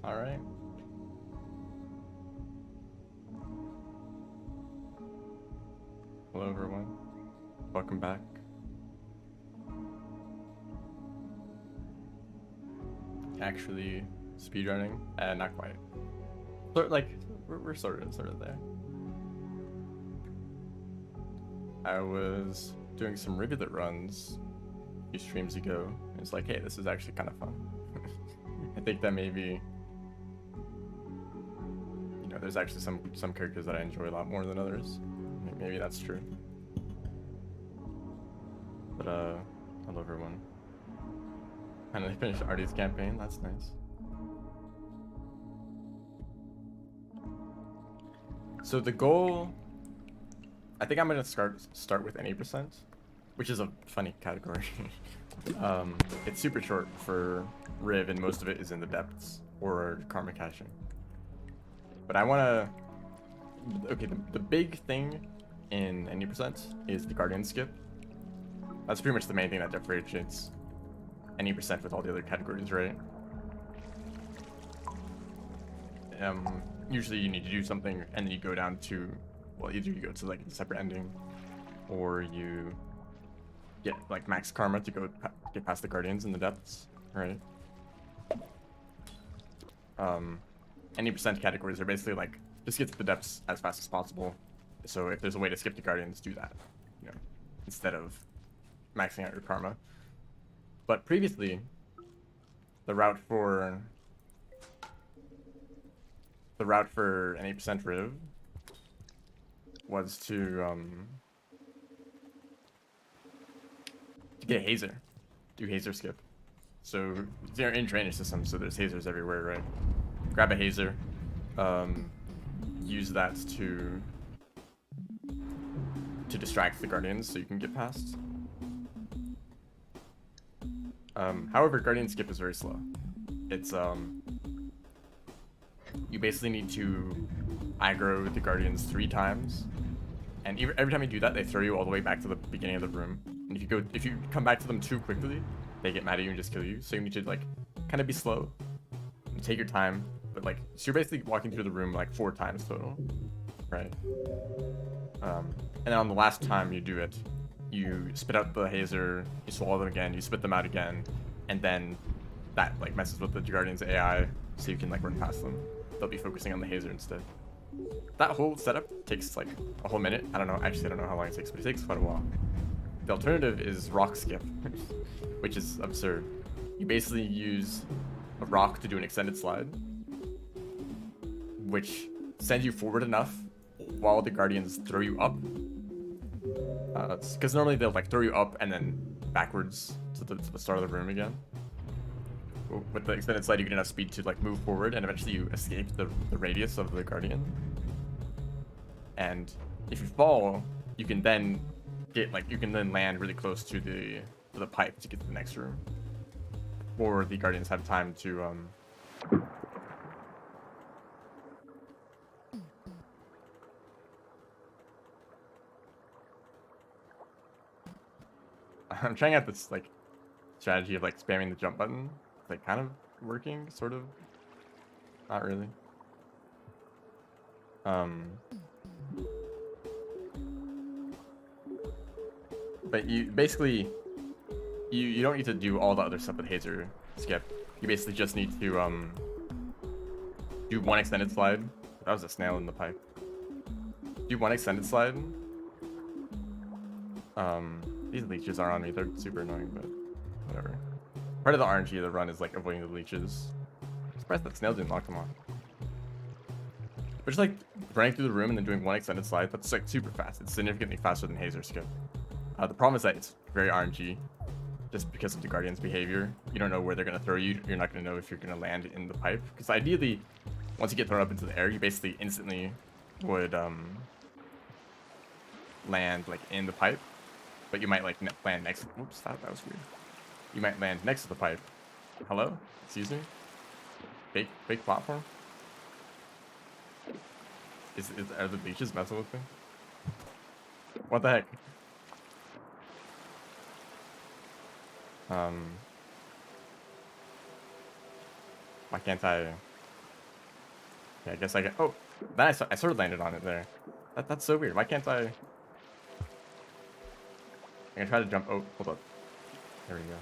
All right. Hello, everyone. Welcome back. Actually, speedrunning, not quite. But like, we're sort of there. I was doing some Rivulet runs a few streams ago. It's like, hey, this is actually kind of fun. I think that maybe, you know, there's actually some characters that I enjoy a lot more than others. Maybe that's true. But hello everyone. Finally finished Artie's campaign. That's nice. So the goal, I think I'm gonna start with any percent, which is a funny category. It's super short for Riv, and most of it is in the depths or karma caching. But I wanna. Okay, the big thing in any percent is the Guardian skip. That's pretty much the main thing that differentiates any percent with all the other categories, right? Usually you need to do something and then you go down to, well, either you go to like a separate ending or you get like max karma to get past the Guardians in the depths, right? Any percent categories are basically like, just get to the depths as fast as possible. So if there's a way to skip the Guardians, do that, you know, instead of maxing out your karma. But previously, the route for an 8% Riv was to get a hazer, do hazer skip. So they're in drainage systems, so there's hazers everywhere, right? Grab a hazer, use that to distract the Guardians so you can get past. However, Guardian skip is very slow. It's you basically need to aggro the Guardians 3 times, and every time you do that, they throw you all the way back to the beginning of the room. And if you come back to them too quickly, they get mad at you and just kill you. So you need to like kind of be slow, and take your time. But like, so you're basically walking through the room like 4 times total, right? And then on the last time you do it, you spit out the hazer, you swallow them again, you spit them out again, and then that like messes with the Guardian's AI, so you can like run past them. They'll be focusing on the hazer instead. That whole setup takes like a whole minute. I don't know how long it takes, but it takes quite a while. The alternative is rock skip, which is absurd. You basically use a rock to do an extended slide, which sends you forward enough while the Guardians throw you up. Because normally they'll like throw you up and then backwards to the start of the room again. With the extended slide, you get enough speed to like move forward, and eventually you escape the radius of the Guardian. And if you fall, you can then land really close to the pipe to get to the next room, or the Guardians have time to I'm trying out this like strategy of like spamming the jump button. It's like kind of working, sort of. Not really. But you basically you don't need to do all the other stuff with hazer skip. You basically just need to do one extended slide. That was a snail in the pipe. Do one extended slide. These leeches are on me. They're super annoying, but whatever. Part of the RNG of the run is like avoiding the leeches. I'm surprised that snail didn't knock them off. But just like running through the room and then doing one extended slide, that's like super fast. It's significantly faster than hazer skip. The problem is that it's very RNG, just because of the Guardian's behavior. You don't know where they're gonna throw you. You're not gonna know if you're gonna land in the pipe. Because ideally, once you get thrown up into the air, you basically instantly would land like in the pipe. But you might like land next. Whoops, that was weird. You might land next to the pipe. Hello? Excuse me? Fake platform? Are the leeches messing with me? What the heck? Why can't I Yeah, I guess I get. Oh, then I sort of landed on it there. That's so weird. Why can't I? I can try to jump. Oh, hold up. There we go.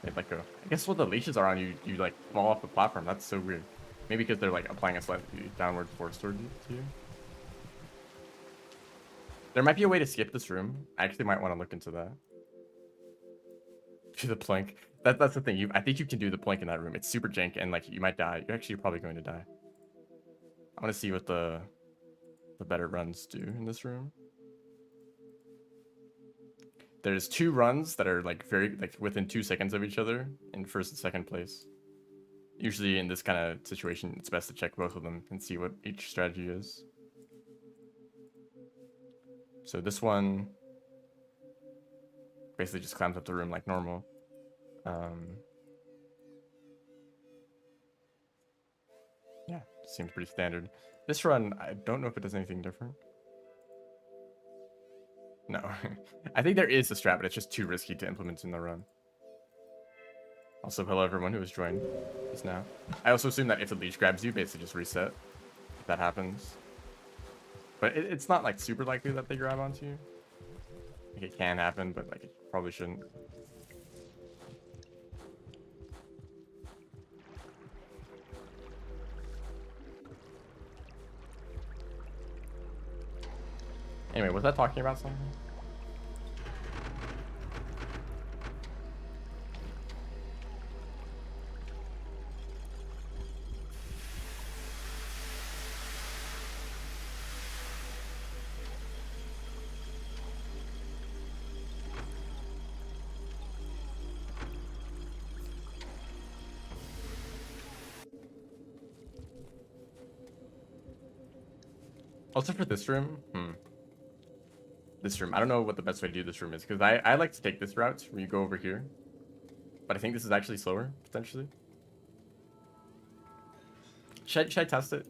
They let go. I guess what the leashes are on you, you like fall off the platform. That's so weird. Maybe because they're like applying a slightly downward force toward you. There might be a way to skip this room. I actually might want to look into that. Do the plank. That's the thing. I think you can do the plank in that room. It's super jank and like you might die. You're probably going to die. I want to see what the better runs do in this room. There's 2 runs that are like very like within 2 seconds of each other in first and second place. Usually in this kind of situation, it's best to check both of them and see what each strategy is. So this one basically just climbs up the room like normal. Yeah, seems pretty standard. This run, I don't know if it does anything different. No, I think there is a strat, but it's just too risky to implement in the run. Also, hello everyone who has joined just now. I also assume that if the leech grabs you, basically just reset if that happens. But it's not like super likely that they grab onto you. Like it can happen, but like it probably shouldn't. Anyway, was I talking about something? Also for this room, this room, I don't know what the best way to do this room is, because I like to take this route where you go over here. But I think this is actually slower, potentially. Should I test it?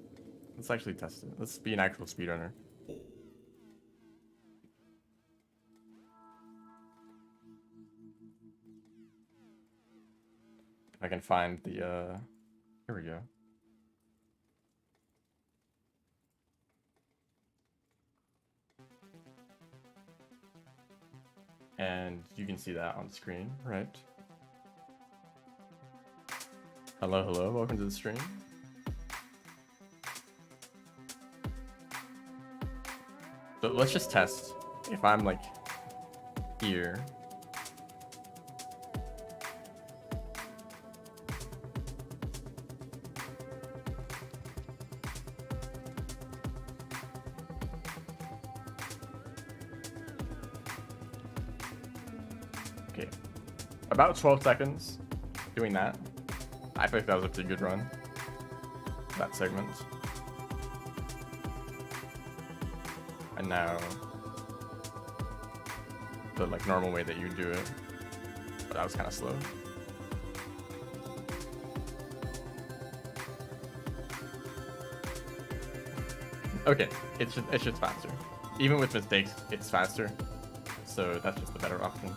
Let's actually test it. Let's be an actual speedrunner. If I can find the, here we go. And you can see that on screen, right? Hello, hello, welcome to the stream. So let's just test if I'm like here. Okay, about 12 seconds doing that. I feel like that was a pretty good run, that segment. And now the like normal way that you do it, but that was kind of slow. Okay, it's just faster. Even with mistakes, it's faster. So that's just the better option.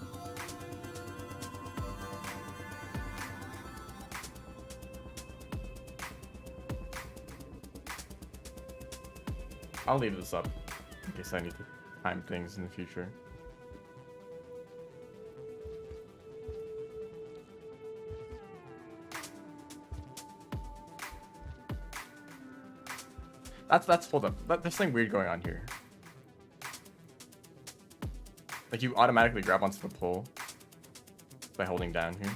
I'll leave this up in case I need to time things in the future. That's hold up. There's something weird going on here. Like you automatically grab onto the pole by holding down here,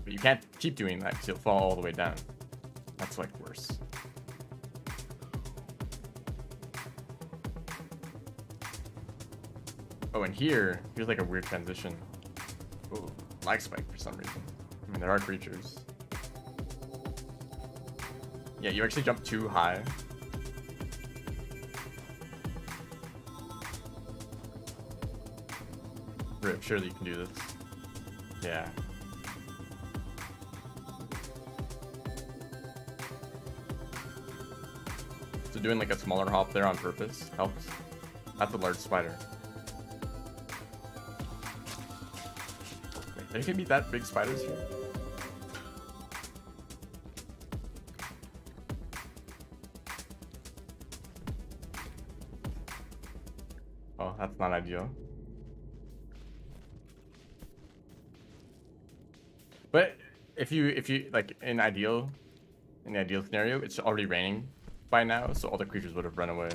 but you can't keep doing that because you'll fall all the way down. That's like worse. Oh, and here's like a weird transition. Oh, lag spike for some reason. I mean, there are creatures. Yeah, you actually jump too high. Rip, surely you can do this. Yeah. So doing like a smaller hop there on purpose helps. That's a large spider. Wait, there can be that big spiders here? Well, that's not ideal. But if you like in the ideal scenario, it's already raining by now, so all the creatures would have run away.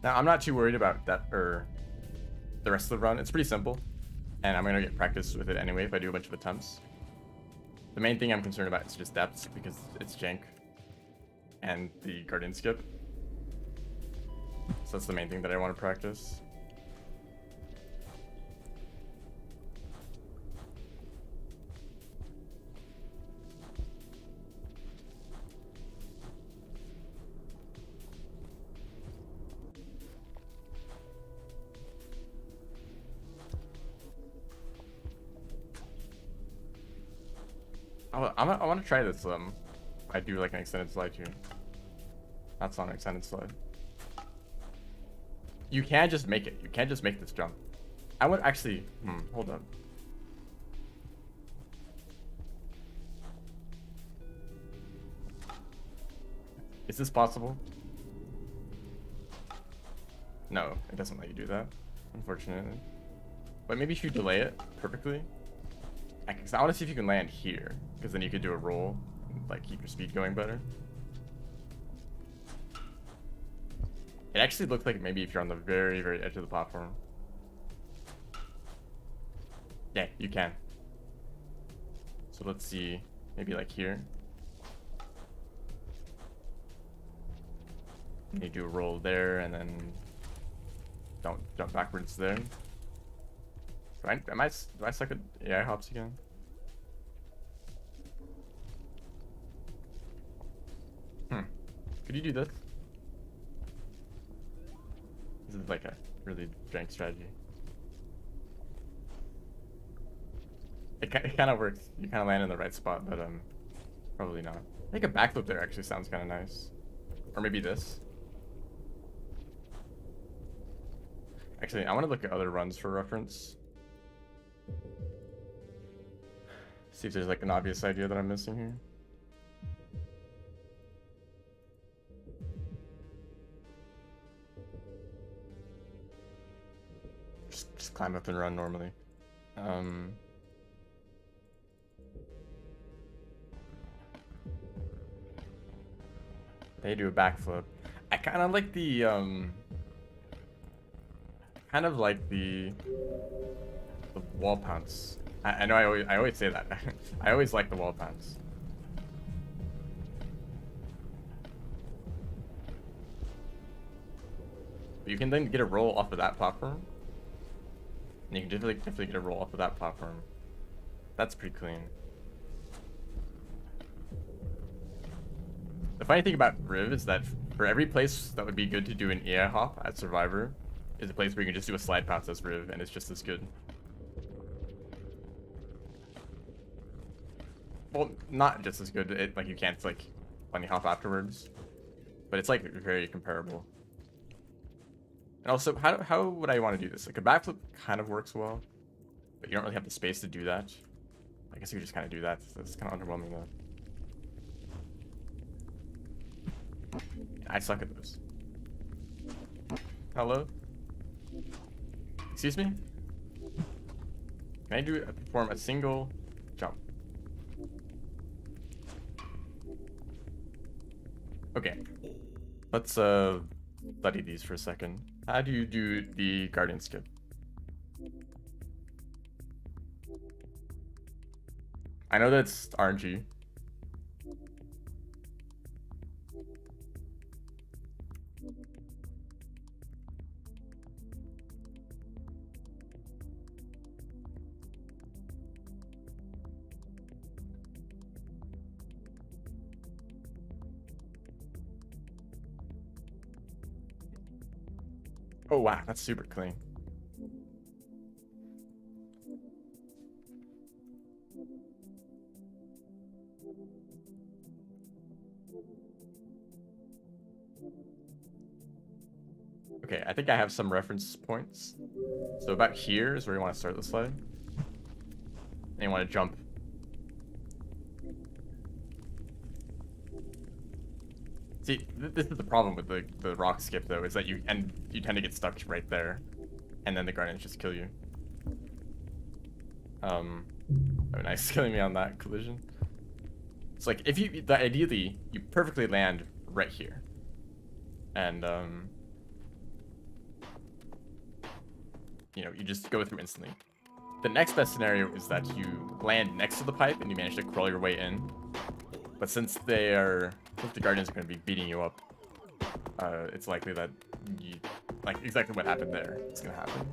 Now I'm not too worried about that or the rest of the run. It's pretty simple, and I'm gonna get practice with it anyway if I do a bunch of attempts. The main thing I'm concerned about is just depths because it's jank and the guardian skip. So that's the main thing that I want to practice. I want to try this. I do like an extended slide too. That's not an extended slide. You can't just make it. You can't just make this jump. I would actually. Hold up. Is this possible? No, it doesn't let you do that, unfortunately. But maybe if you delay it perfectly. I want to see if you can land here, because then you could do a roll, and, like keep your speed going better. It actually looks like maybe if you're on the very, very edge of the platform. Yeah, you can. So let's see, maybe like here. You do a roll there, and then don't jump backwards there. Do I suck at AI hops again? Could you do this? This is like a really jank strategy. It kind of works. You kind of land in the right spot, but probably not. I think a backflip there actually sounds kind of nice. Or maybe this. Actually, I want to look at other runs for reference. See if there's like an obvious idea that I'm missing here. Just climb up and run normally. They do a backflip. I kind of like the wall pounce. I know I always say that. I always like the wall pounce. But you can then get a roll off of that platform. And you can definitely get a roll off of that platform. That's pretty clean. The funny thing about Riv is that for every place that would be good to do an AI hop at Survivor is a place where you can just do a slide pounce as Riv and it's just as good. Well, not just as good. Like you can't like bunny hop afterwards, but it's like very comparable. And also, how would I want to do this? Like a backflip kind of works well, but you don't really have the space to do that. I guess you could just kind of do that. So it's kind of underwhelming though. I suck at those. Hello? Excuse me? Can I perform a single jump? Okay. Let's study these for a second. How do you do the guardian skip? I know that's RNG. Oh wow, that's super clean. Okay, I think I have some reference points. So about here is where you want to start the slide. And you want to jump. See, this is the problem with the rock skip though, is that you tend to get stuck right there, and then the guardians just kill you. Oh, nice, killing me on that collision. It's like if you ideally you perfectly land right here, and you know, you just go through instantly. The next best scenario is that you land next to the pipe and you manage to crawl your way in. But since the guardians are going to be beating you up, it's likely that like exactly what happened there is going to happen.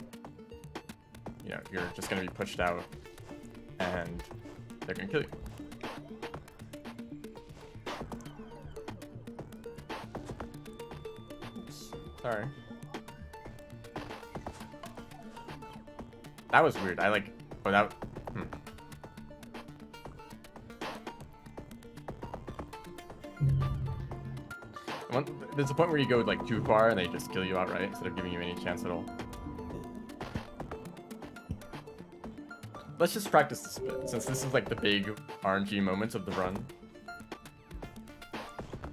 You know, you're just going to be pushed out, and they're going to kill you. Oops, sorry. That was weird. I like. Oh, that. There's a point where you go like too far and they just kill you outright instead of giving you any chance at all. Let's just practice this a bit, since this is like the big RNG moments of the run.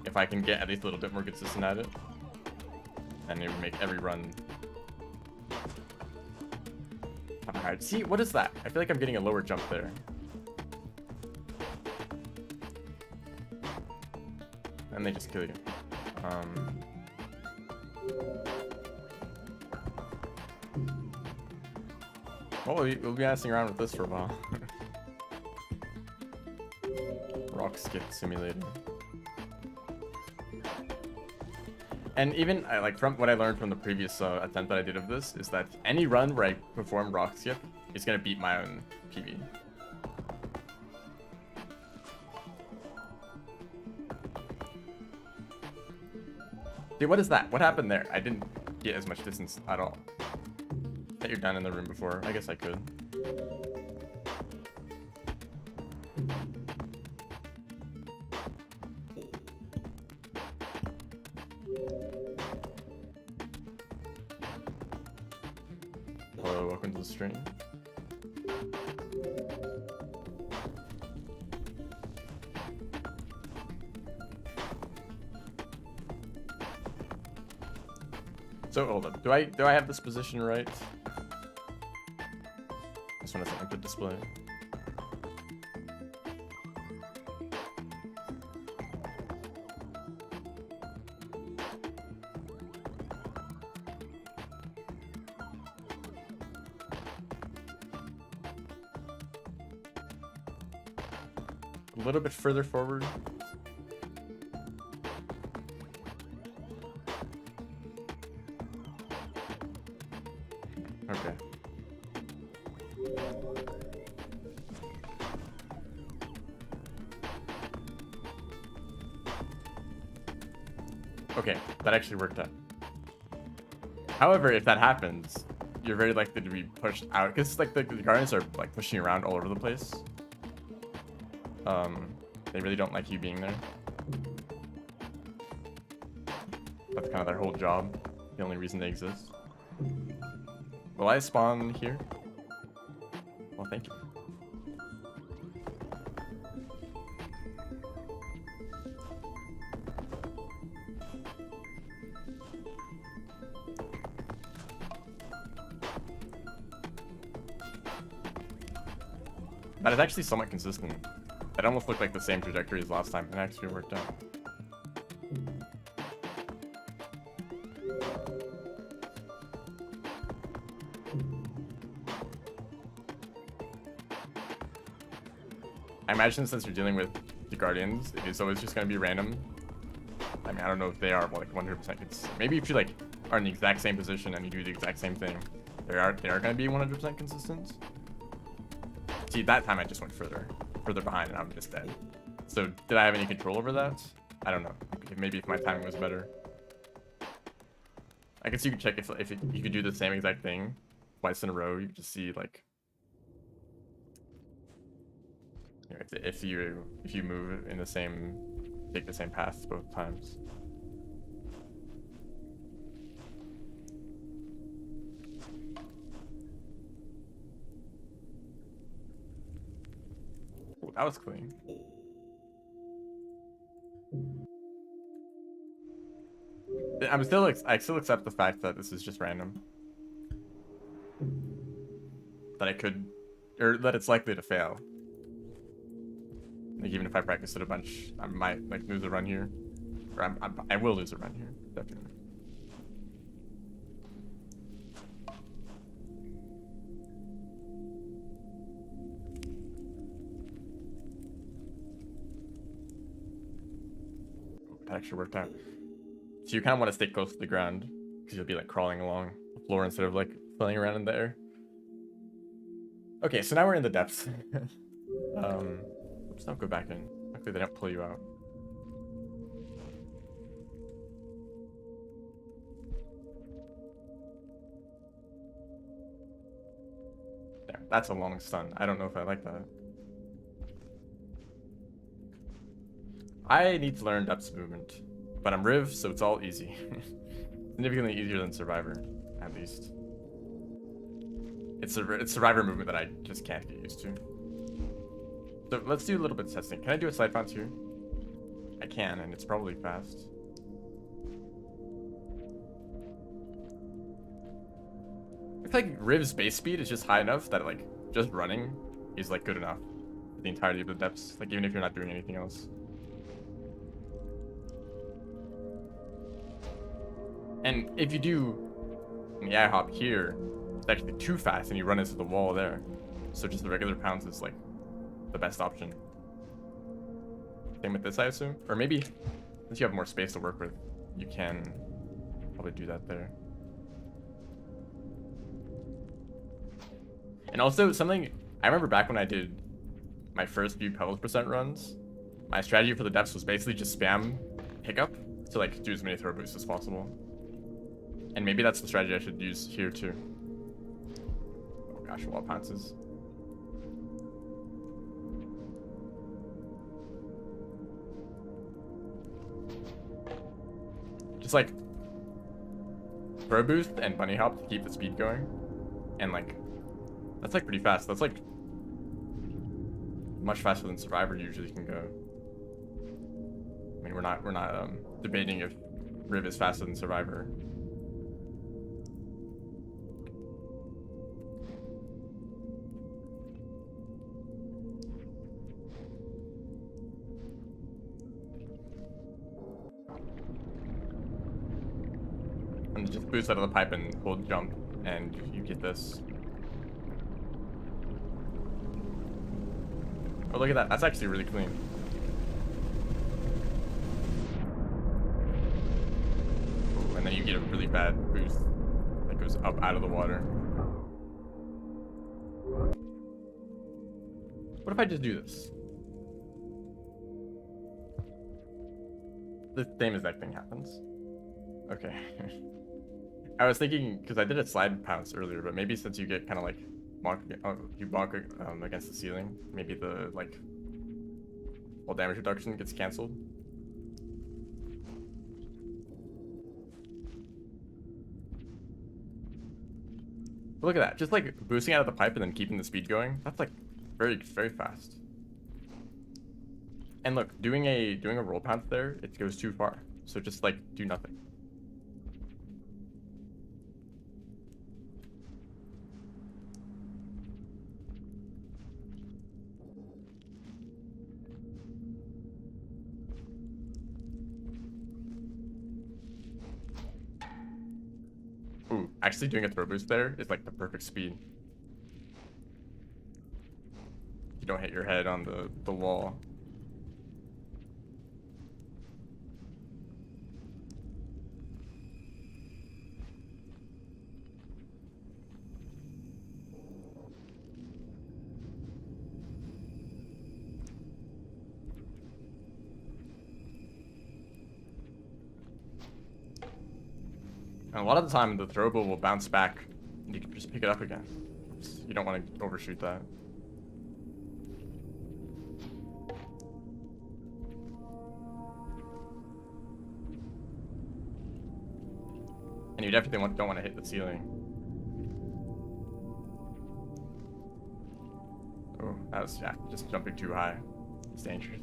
If I can get at least a little bit more consistent at it, and it would make every run. Alright, see, what is that? I feel like I'm getting a lower jump there. And they just kill you. Well, we'll be messing around with this for a while. Rock skip simulator. And even like from what I learned from the previous attempt that I did of this is that any run where I perform rock skip is gonna beat my own PB. Dude, what is that? What happened there? I didn't get as much distance at all. Bet you're down in the room before. I guess I could. Hello, welcome to the stream. So hold up. Do I have this position right? This one is an input display. A little bit further forward. Okay. Okay, that actually worked out. However, if that happens, you're very likely to be pushed out because like the guardians are like pushing you around all over the place. They really don't like you being there. That's kind of their whole job. The only reason they exist. Will I spawn here? Well, thank you. That is actually somewhat consistent. It almost looked like the same trajectory as last time, and it actually worked out. I imagine since you're dealing with the guardians, it is always just going to be random. I mean, I don't know if they are like 100% consistent. Maybe if you like are in the exact same position and you do the exact same thing, they are going to be 100% consistent. See, that time I just went further behind and I'm just dead. So did I have any control over that? I don't know. Maybe if my timing was better. I guess you could check if you could do the same exact thing twice in a row. You could just see like if you move in the same, take the same path both times. that was clean. I still accept the fact that this is just random. That I could, or that it's likely to fail. Like even if I practice it a bunch, I might like lose a run here, or I will lose a run here, definitely. That actually worked out. So you kind of want to stay close to the ground because you'll be like crawling along the floor instead of like flailing around in the air. Okay, so now we're in the depths. Let's not go back in. Hopefully they don't pull you out. There, that's a long stun. I don't know if I like that. I need to learn depths movement, but I'm Riv, so it's all easy. Significantly easier than Survivor, at least. It's Survivor movement that I just can't get used to. So let's do a little bit of testing. Can I do a side bounce here? I can, and it's probably fast. I feel like Riv's base speed is just high enough that like just running is like good enough for the entirety of the depths. Like even if you're not doing anything else. And if you do the air hop here, it's actually too fast and you run into the wall there. So just the regular pounce is like the best option. Same with this, I assume. Or maybe since you have more space to work with, you can probably do that there. And also something, I remember back when I did my first few Pebbles % runs, my strategy for the depths was basically just spam hiccup to like do as many throw boosts as possible. And maybe that's the strategy I should use here too. Oh gosh, wall pounces. Just like throw boost and bunny hop to keep the speed going. And like, that's like pretty fast. That's like much faster than Survivor usually can go. I mean, we're not debating if Riv is faster than Survivor. And just boost out of the pipe and hold jump, and you get this. Oh, look at that. That's actually really clean. Ooh, and then you get a really bad boost that goes up out of the water. What if I just do this? The same exact thing happens. Okay. I was thinking, because I did a slide pounce earlier, but maybe since you get kind of like bonk against the ceiling, maybe the like all damage reduction gets cancelled. But look at that, just like boosting out of the pipe and then keeping the speed going. That's like very, very fast. And look, doing a roll pounce there, it goes too far. So just like do nothing. Ooh, actually doing a throw boost there is like the perfect speed. You don't hit your head on the wall. And a lot of the time, the throwable will bounce back, and you can just pick it up again. You don't want to overshoot that. And you definitely don't want to hit the ceiling. Oh, That was, yeah, just jumping too high. It's dangerous.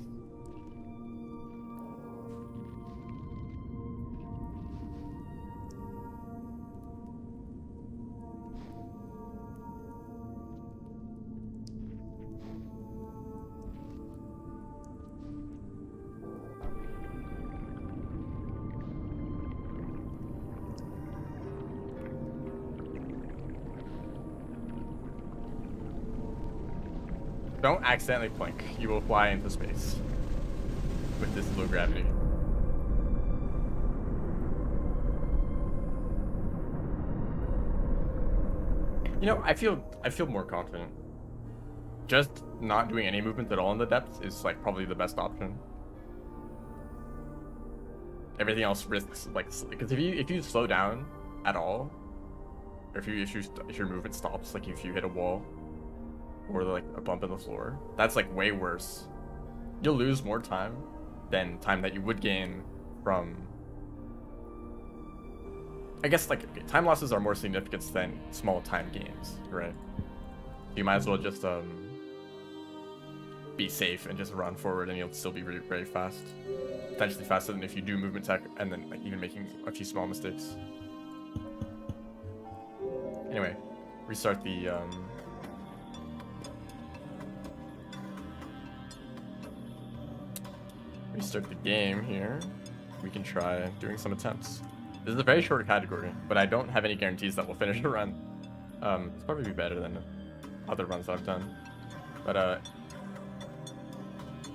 Don't accidentally plink. You will fly into space with this low gravity. You know, I feel more confident. Just not doing any movement at all in the depths is like probably the best option. Everything else risks like, because if you slow down at all, or if your movement stops, like if you hit a wall or like a bump in the floor, that's like way worse. You'll lose more time than time that you would gain from, I guess, like, okay, time losses are more significant than small time gains, right? You might as well just be safe and just run forward, and you'll still be very, very fast. Potentially faster than if you do movement tech and then like even making a few small mistakes. Anyway, restart the game here. We can try doing some attempts. This is a very short category, but I don't have any guarantees that we'll finish a run. It's probably be better than other runs I've done. But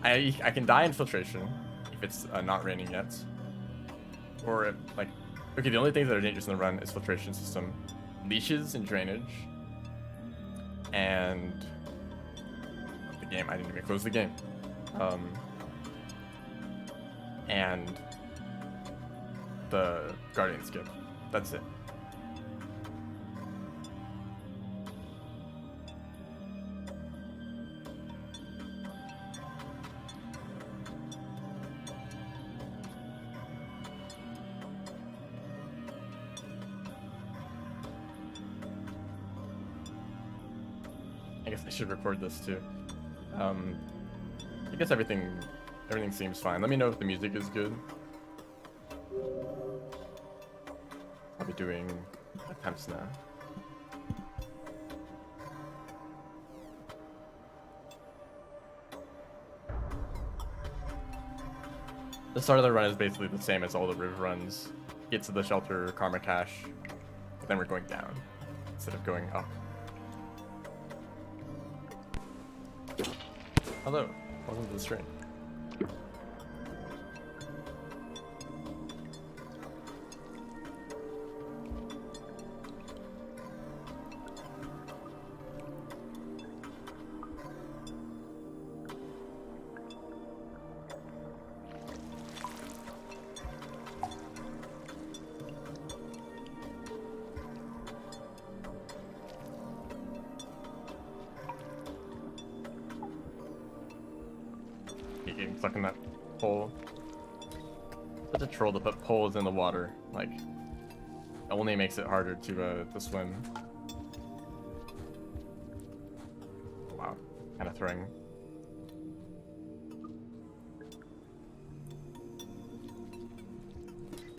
I can die in filtration if it's not raining yet. Or if, like, okay, the only things that are dangerous in the run is filtration system, leashes and drainage, and the game. I didn't even close the game. And the Guardian skip. That's it. I guess I should record this too. I guess everything seems fine. Let me know if the music is good. I'll be doing attempts now. The start of the run is basically the same as all the river runs. Get to the shelter, karma cache, but then we're going down instead of going up. Hello, welcome to the stream. Getting stuck in that pole. Such a troll to put poles in the water. Like, it only makes it harder to swim. Wow, kind of throwing.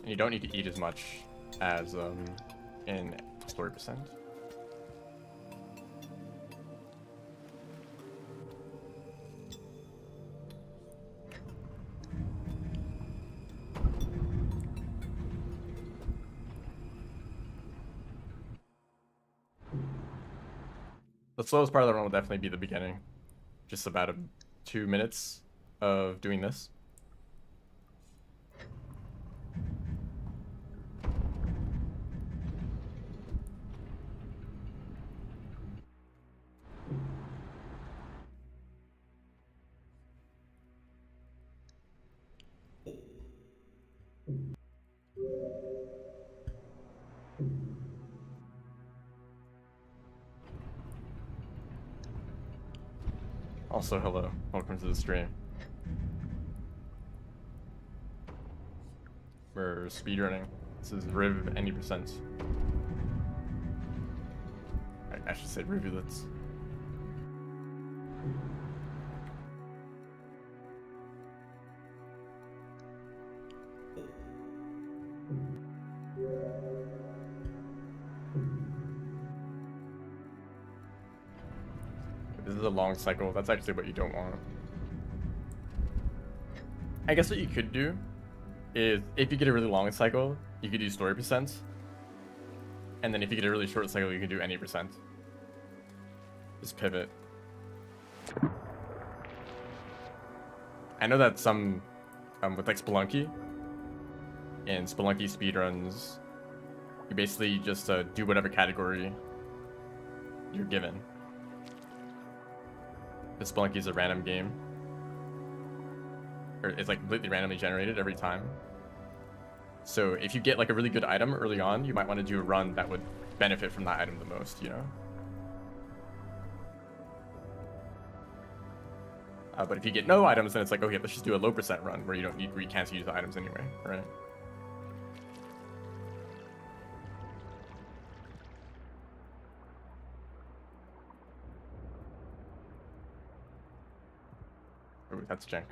And you don't need to eat as much as in story percent. The slowest part of the run will definitely be the beginning. Just about 2 minutes of doing this. Also, hello. Welcome to the stream. We're speedrunning. This is Riv any percent. I should say Rivulets. is a long cycle. That's actually what you don't want. I guess what you could do is, if you get a really long cycle, you could do story percent. And then if you get a really short cycle, you can do any percent. Just pivot. I know that some, with like Spelunky, in Spelunky speedruns, you basically just do whatever category you're given. The Spelunky is a random game. Or it's like completely randomly generated every time. So if you get like a really good item early on, you might want to do a run that would benefit from that item the most, you know? But if you get no items, then it's like, okay, let's just do a low percent run where you don't need, where you can't use the items anyway, right? Ooh, that's jank.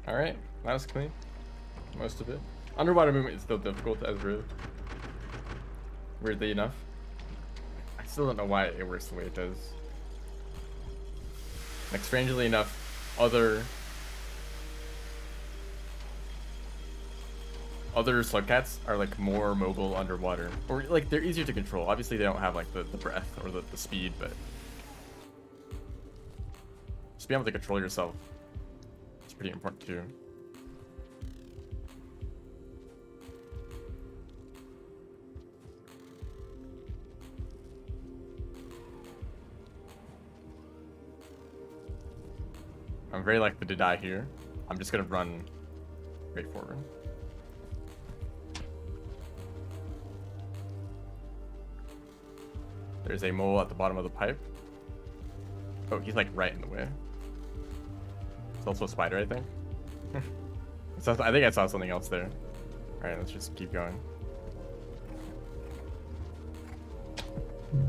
Alright, that was clean. Most of it. Underwater movement is still difficult as Riv. Weirdly enough. I still don't know why it works the way it does. Like, strangely enough, other slugcats are like more mobile underwater. Or like they're easier to control. Obviously they don't have like the breath or the speed, but just being able to control yourself, it's pretty important too. I'm very likely to die here. I'm just gonna run straight forward. There's a mole at the bottom of the pipe. Oh, he's like right in the way. It's also a spider, I think. I think I saw something else there. Alright, let's just keep going.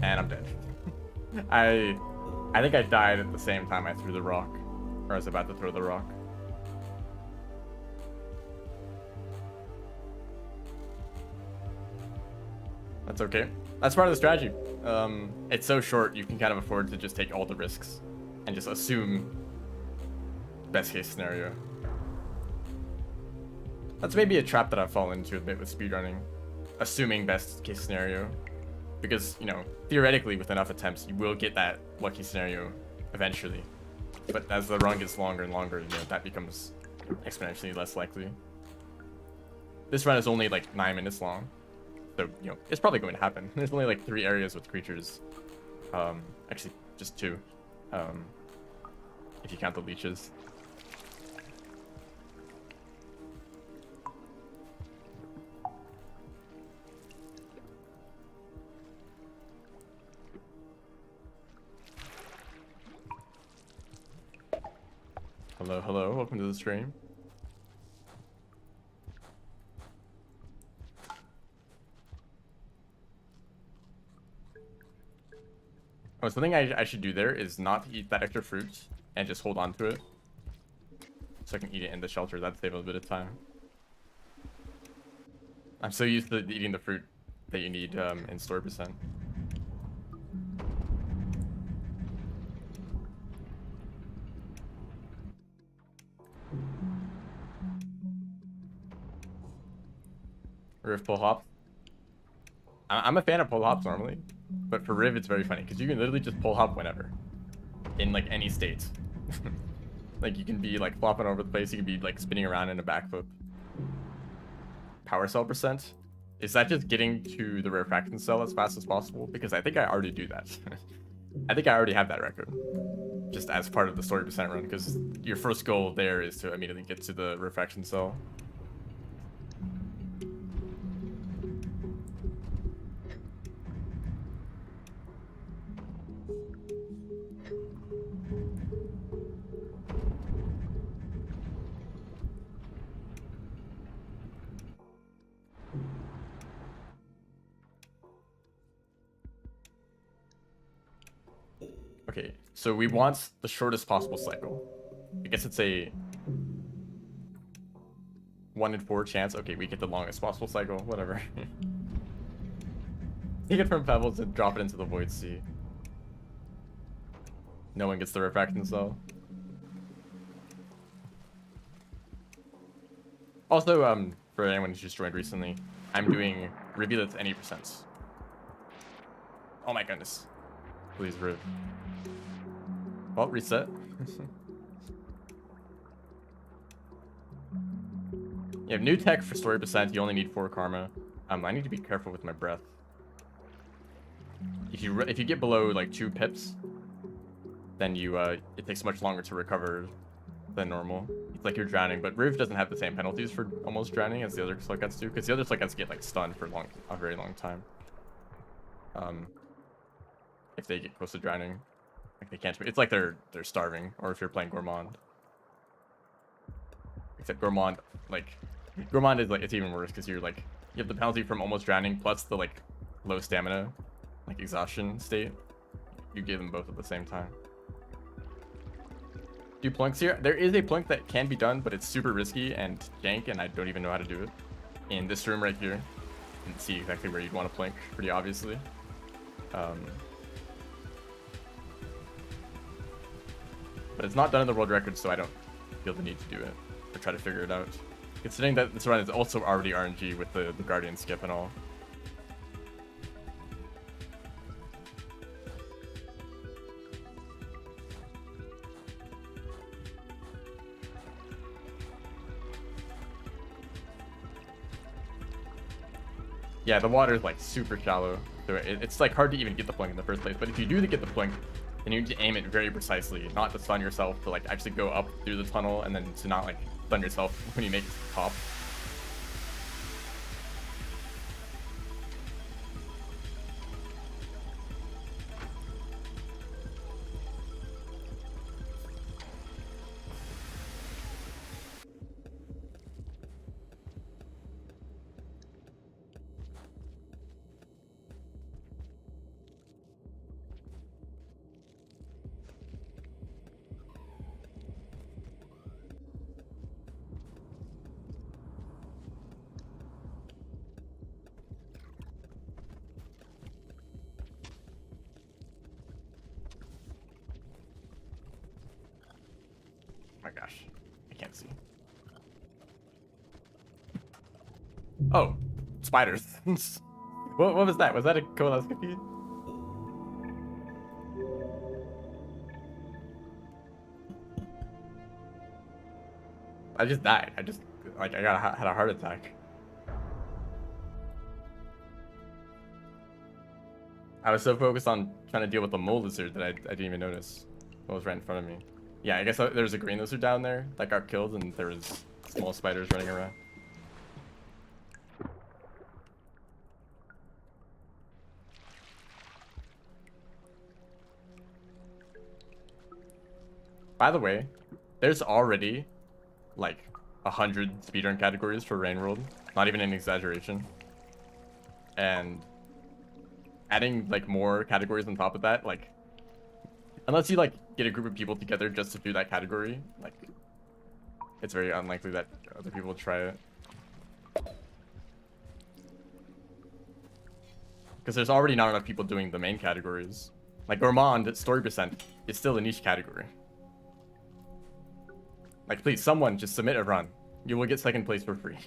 And I'm dead. I think I died at the same time I threw the rock. Or I was about to throw the rock. That's okay. That's part of the strategy. It's so short, you can kind of afford to just take all the risks and just assume best case scenario. That's maybe a trap that I've fallen into a bit with speedrunning, assuming best case scenario, because, you know, theoretically with enough attempts you will get that lucky scenario eventually, but as the run gets longer and longer, you know, that becomes exponentially less likely. This run is only like 9 minutes long. So, you know, it's probably going to happen. There's only like 3 areas with creatures. Actually, just 2. If you count the leeches. Hello, hello. Welcome to the stream. Oh, something I should do there is not eat that extra fruit and just hold on to it. So I can eat it in the shelter. That'd save a bit of time. I'm so used to eating the fruit that you need in story percent. Riv pull hop. I'm a fan of pull hops normally, but for Riv it's very funny because you can literally just pull hop whenever, in like any state. Like you can be like flopping over the place, you can be like spinning around in a backflip. Power cell percent. Is that just getting to the refraction cell as fast as possible? Because I think I already do that. I think I already have that record, just as part of the story percent run, because your first goal there is to immediately get to the refraction cell. Okay, so we want the shortest possible cycle. I guess it's a 1 in 4 chance. Okay, we get the longest possible cycle, whatever. Take it from Pebbles and drop it into the Void Sea. No one gets the refraction cell. Also, for anyone who's just joined recently, I'm doing Rivulet any percents. Oh my goodness. Please, Riv. Well, reset. You have new tech for story percent. You only need 4 karma. I need to be careful with my breath. If you get below like 2 pips, then you it takes much longer to recover than normal. It's like you're drowning, but Riv doesn't have the same penalties for almost drowning as the other slugguts do, because the other slugguts get like stunned for a very long time. If they get close to drowning, like they can't. It's like they're starving, or if you're playing Gourmand. Except Gourmand is like it's even worse because you have the penalty from almost drowning plus the like low stamina, like exhaustion state. You give them both at the same time. Do plunks here? There is a plunk that can be done, but it's super risky and jank, and I don't even know how to do it. In this room right here, you can see exactly where you'd want to plunk, pretty obviously. But it's not done in the world record, so I don't feel the need to do it or try to figure it out. Considering that this run is also already RNG with the Guardian skip and all. Yeah, the water is like super shallow, so it's like hard to even get the plunk in the first place. But if you do get the plunk, then you need to aim it very precisely, not to stun yourself, to like actually go up through the tunnel, and then to not like stun yourself when you make it to the top. Oh my gosh, I can't see. Oh, spiders. What was that? Was that a colonoscopy? I just died. I had a heart attack. I was so focused on trying to deal with the mole lizard that I didn't even notice what was right in front of me. Yeah, I guess there's a green lizard down there that got killed, and there was small spiders running around. By the way, there's already like 100 speedrun categories for Rain World. Not even an exaggeration. And adding like more categories on top of that, like unless you like get a group of people together just to do that category, like it's very unlikely that other people will try it. Because there's already not enough people doing the main categories. Like Gourmand, story percent is still a niche category. Like, please, someone just submit a run. You will get second place for free.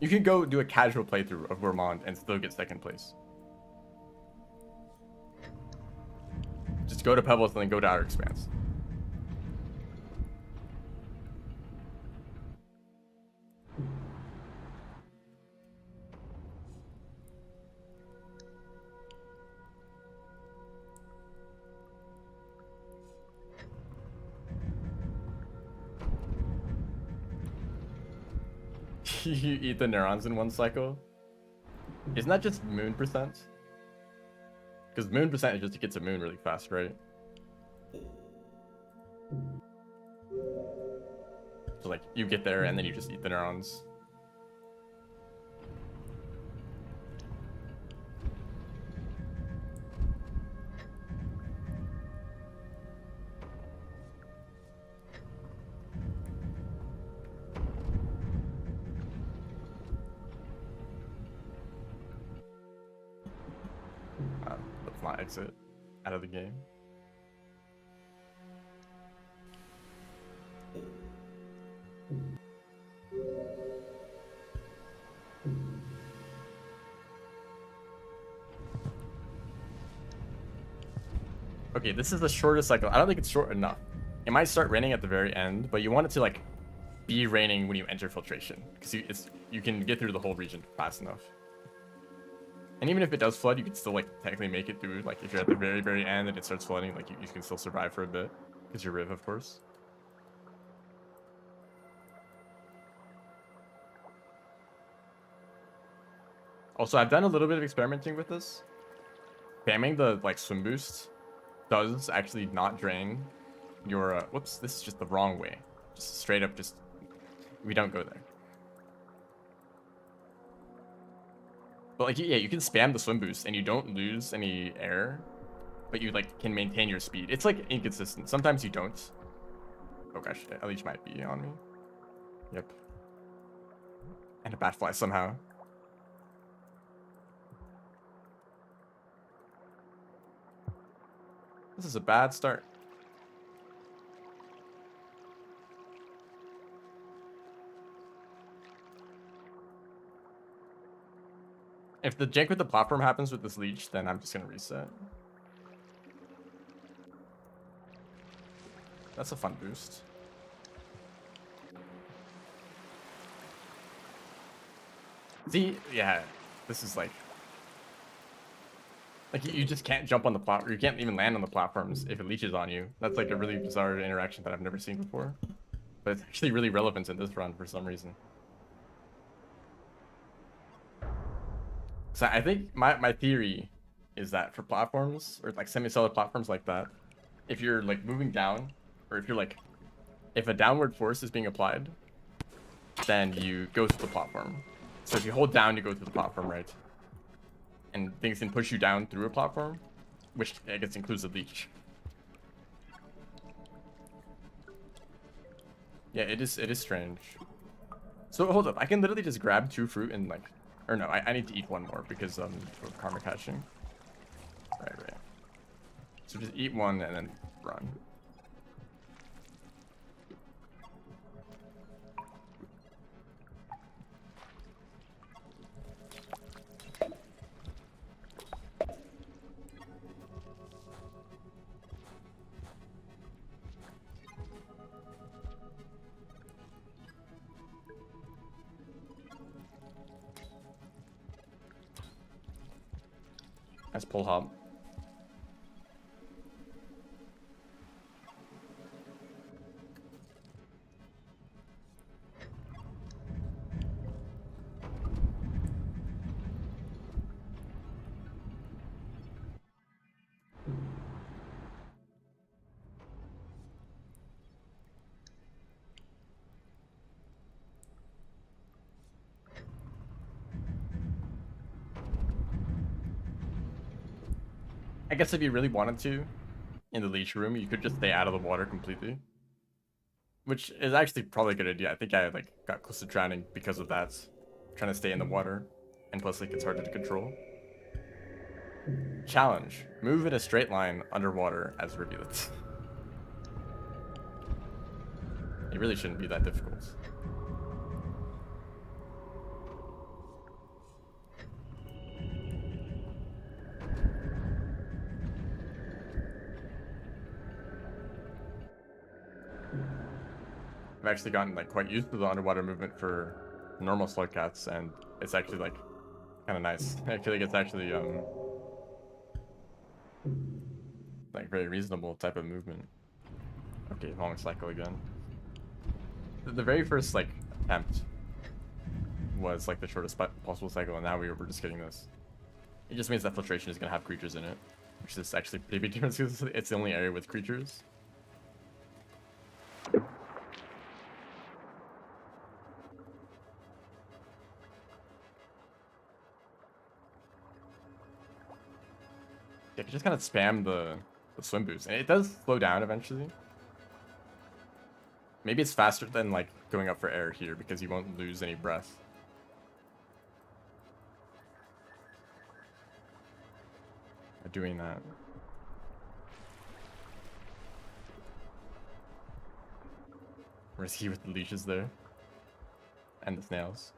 You can go do a casual playthrough of Gourmand and still get second place. Just go to Pebbles and then go to Outer Expanse. You eat the neurons in one cycle? Isn't that just moon percent? Because moon percent is just to get to moon really fast, right? So like you get there and then you just eat the neurons. Let's not exit out of the game. Okay, this is the shortest cycle. I don't think it's short enough. It might start raining at the very end, but you want it to like be raining when you enter filtration, because you can get through the whole region fast enough. And even if it does flood, you can still like technically make it through. Like if you're at the very, very end and it starts flooding, like you can still survive for a bit, because you're Riv, of course. Also, I've done a little bit of experimenting with this. Spamming the like swim boost does actually not drain your whoops, this is just the wrong way. Just straight up, just we don't go there. But like, yeah, you can spam the swim boost and you don't lose any air, but you like can maintain your speed. It's like inconsistent. Sometimes you don't. Oh gosh, a leech might be on me. Yep. And a bat fly somehow. This is a bad start. If the jank with the platform happens with this leech, then I'm just gonna reset. That's a fun boost. See, yeah, this is like you just can't jump on the platform. You can't even land on the platforms if it leeches on you. That's like a really bizarre interaction that I've never seen before. But it's actually really relevant in this run for some reason. So I think my theory is that for platforms, or like semi-solid platforms like that, if you're like moving down, or if you're like, if a downward force is being applied, then you go to the platform. So if you hold down, you go to the platform, right? And things can push you down through a platform, which I guess includes the leech. Yeah, it is strange. So hold up, I can literally just grab 2 fruit and like, or no, I need to eat 1 more because of karma catching. Right. So just eat 1 and then run. That's pull hop. I guess if you really wanted to, in the leech room, you could just stay out of the water completely. Which is actually probably a good idea. I think I like got close to drowning because of that. Trying to stay in the water. And plus like it's harder to control. Challenge. Move in a straight line underwater as Rivulet. It really shouldn't be that difficult. I've actually gotten like quite used to the underwater movement for normal slug cats, and it's actually like kind of nice. I feel like it's actually like very reasonable type of movement. Okay, long cycle again. The very first like attempt was like the shortest possible cycle, and now we're just getting this. It just means that filtration is gonna have creatures in it, which is actually pretty big difference because it's the only area with creatures. Yeah, you just kind of spam the swim boost, and it does slow down eventually. Maybe it's faster than like going up for air here because you won't lose any breath. doing that. Risky with the leashes there. And the snails.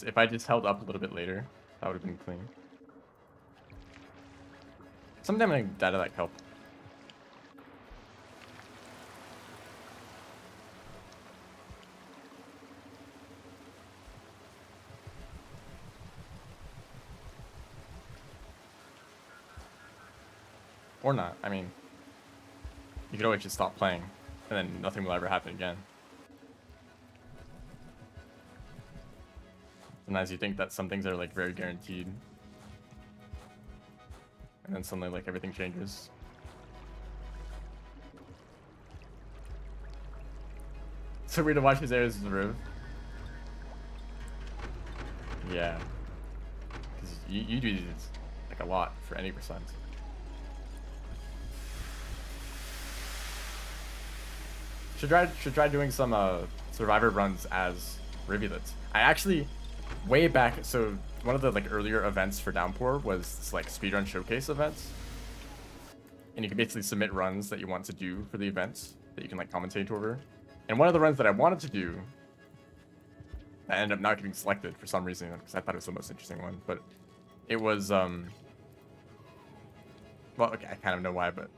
If I just held up a little bit later, that would have been clean. Sometimes like data like help. Or not. I mean, you could always just stop playing, and then nothing will ever happen again. Sometimes you think that some things are like very guaranteed, and then suddenly like everything changes. So weird to watch these areas as a Riv. Yeah, because you do these like a lot for any percent. Should try doing some survivor runs as Rivulet. I actually way back, so one of the like earlier events for Downpour was this like speedrun showcase event, and you can basically submit runs that you want to do for the event that you can like commentate over. And one of the runs that I wanted to do, I ended up not getting selected for some reason because I thought it was the most interesting one, but it was well, okay, I kind of know why, but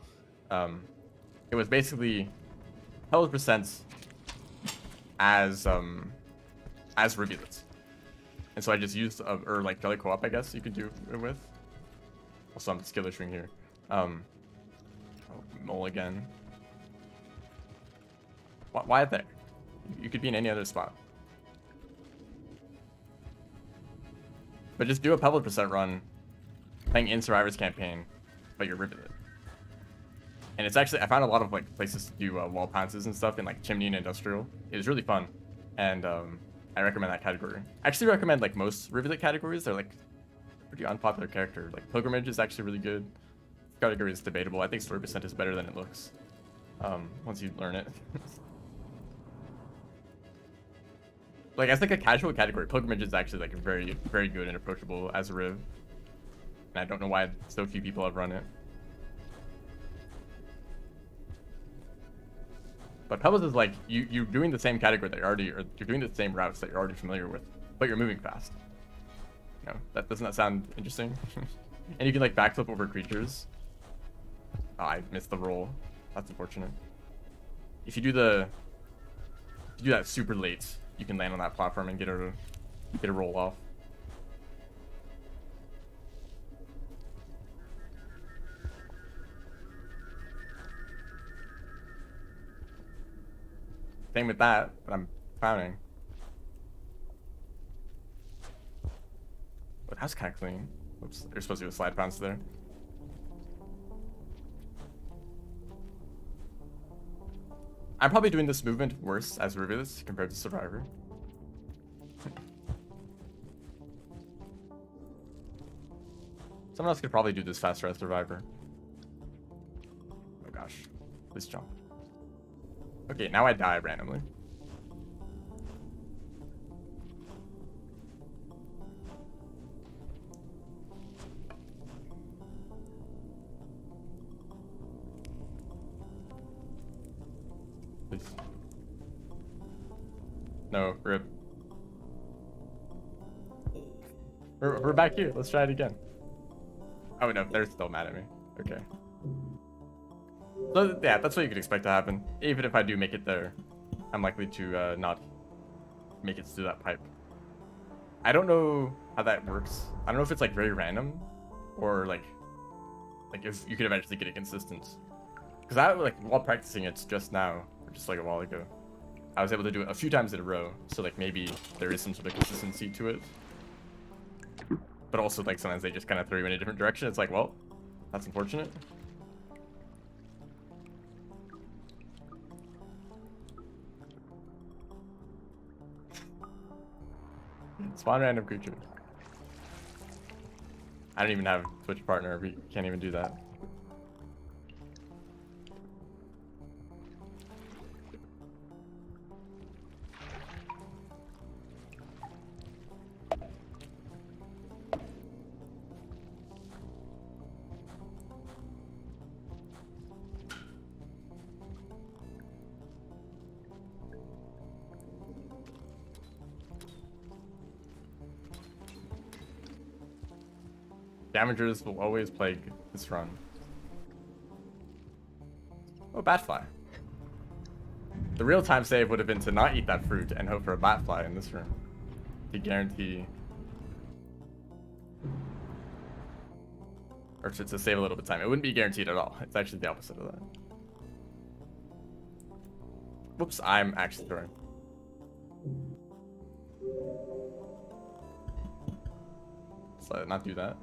it was basically Hello percent as Rivulet. And so I just used or like Jelly Co-op, I guess you could do it with. Also, I'm skill issuing here. Oh, mole again. Why there? You could be in any other spot. But just do a Pebble percent run, playing in Survivor's campaign, but you're Rivulet. And it's actually, I found a lot of like places to do wall pounces and stuff in like Chimney and Industrial. It was really fun, and I recommend that category. I actually recommend like most Rivulet categories. They're like pretty unpopular character. Like Pilgrimage is actually really good. This category is debatable. I think story percent is better than it looks once you learn it. Like as like a casual category, Pilgrimage is actually like very, very good and approachable as a Riv. And I don't know why so few people have run it. But Pebbles is like you're doing the same category that you're doing the same routes that you're already familiar with, but you're moving fast. You know, doesn't that sound interesting? And you can like backflip over creatures. Oh, I missed the roll. That's unfortunate. If you do that super late, you can land on that platform and get a roll off. Same with that, but I'm clowning. But that's kind of clean. Oops, there's supposed to be a slide bounce there. I'm probably doing this movement worse as Rivulet compared to Survivor. Someone else could probably do this faster as Survivor. Oh gosh, please jump. Okay, now I die randomly. Please. No, rip. We're back here. Let's try it again. Oh no, they're still mad at me. Okay. So yeah, that's what you could expect to happen. Even if I do make it there, I'm likely to not make it through that pipe. I don't know how that works. I don't know if it's like very random, or like if you could eventually get it consistent. Because I like while practicing it just now, or just like a while ago, I was able to do it a few times in a row. So like maybe there is some sort of consistency to it. But also like sometimes they just kind of throw you in a different direction. It's like, well, that's unfortunate. Spawn random creature. I don't even have Twitch partner. We can't even do that. Damagers will always plague this run. Oh, Batfly. The real time save would have been to not eat that fruit and hope for a Batfly in this room. To guarantee... Or to save a little bit of time. It wouldn't be guaranteed at all. It's actually the opposite of that. Whoops, I'm actually throwing. Let's let it not do that.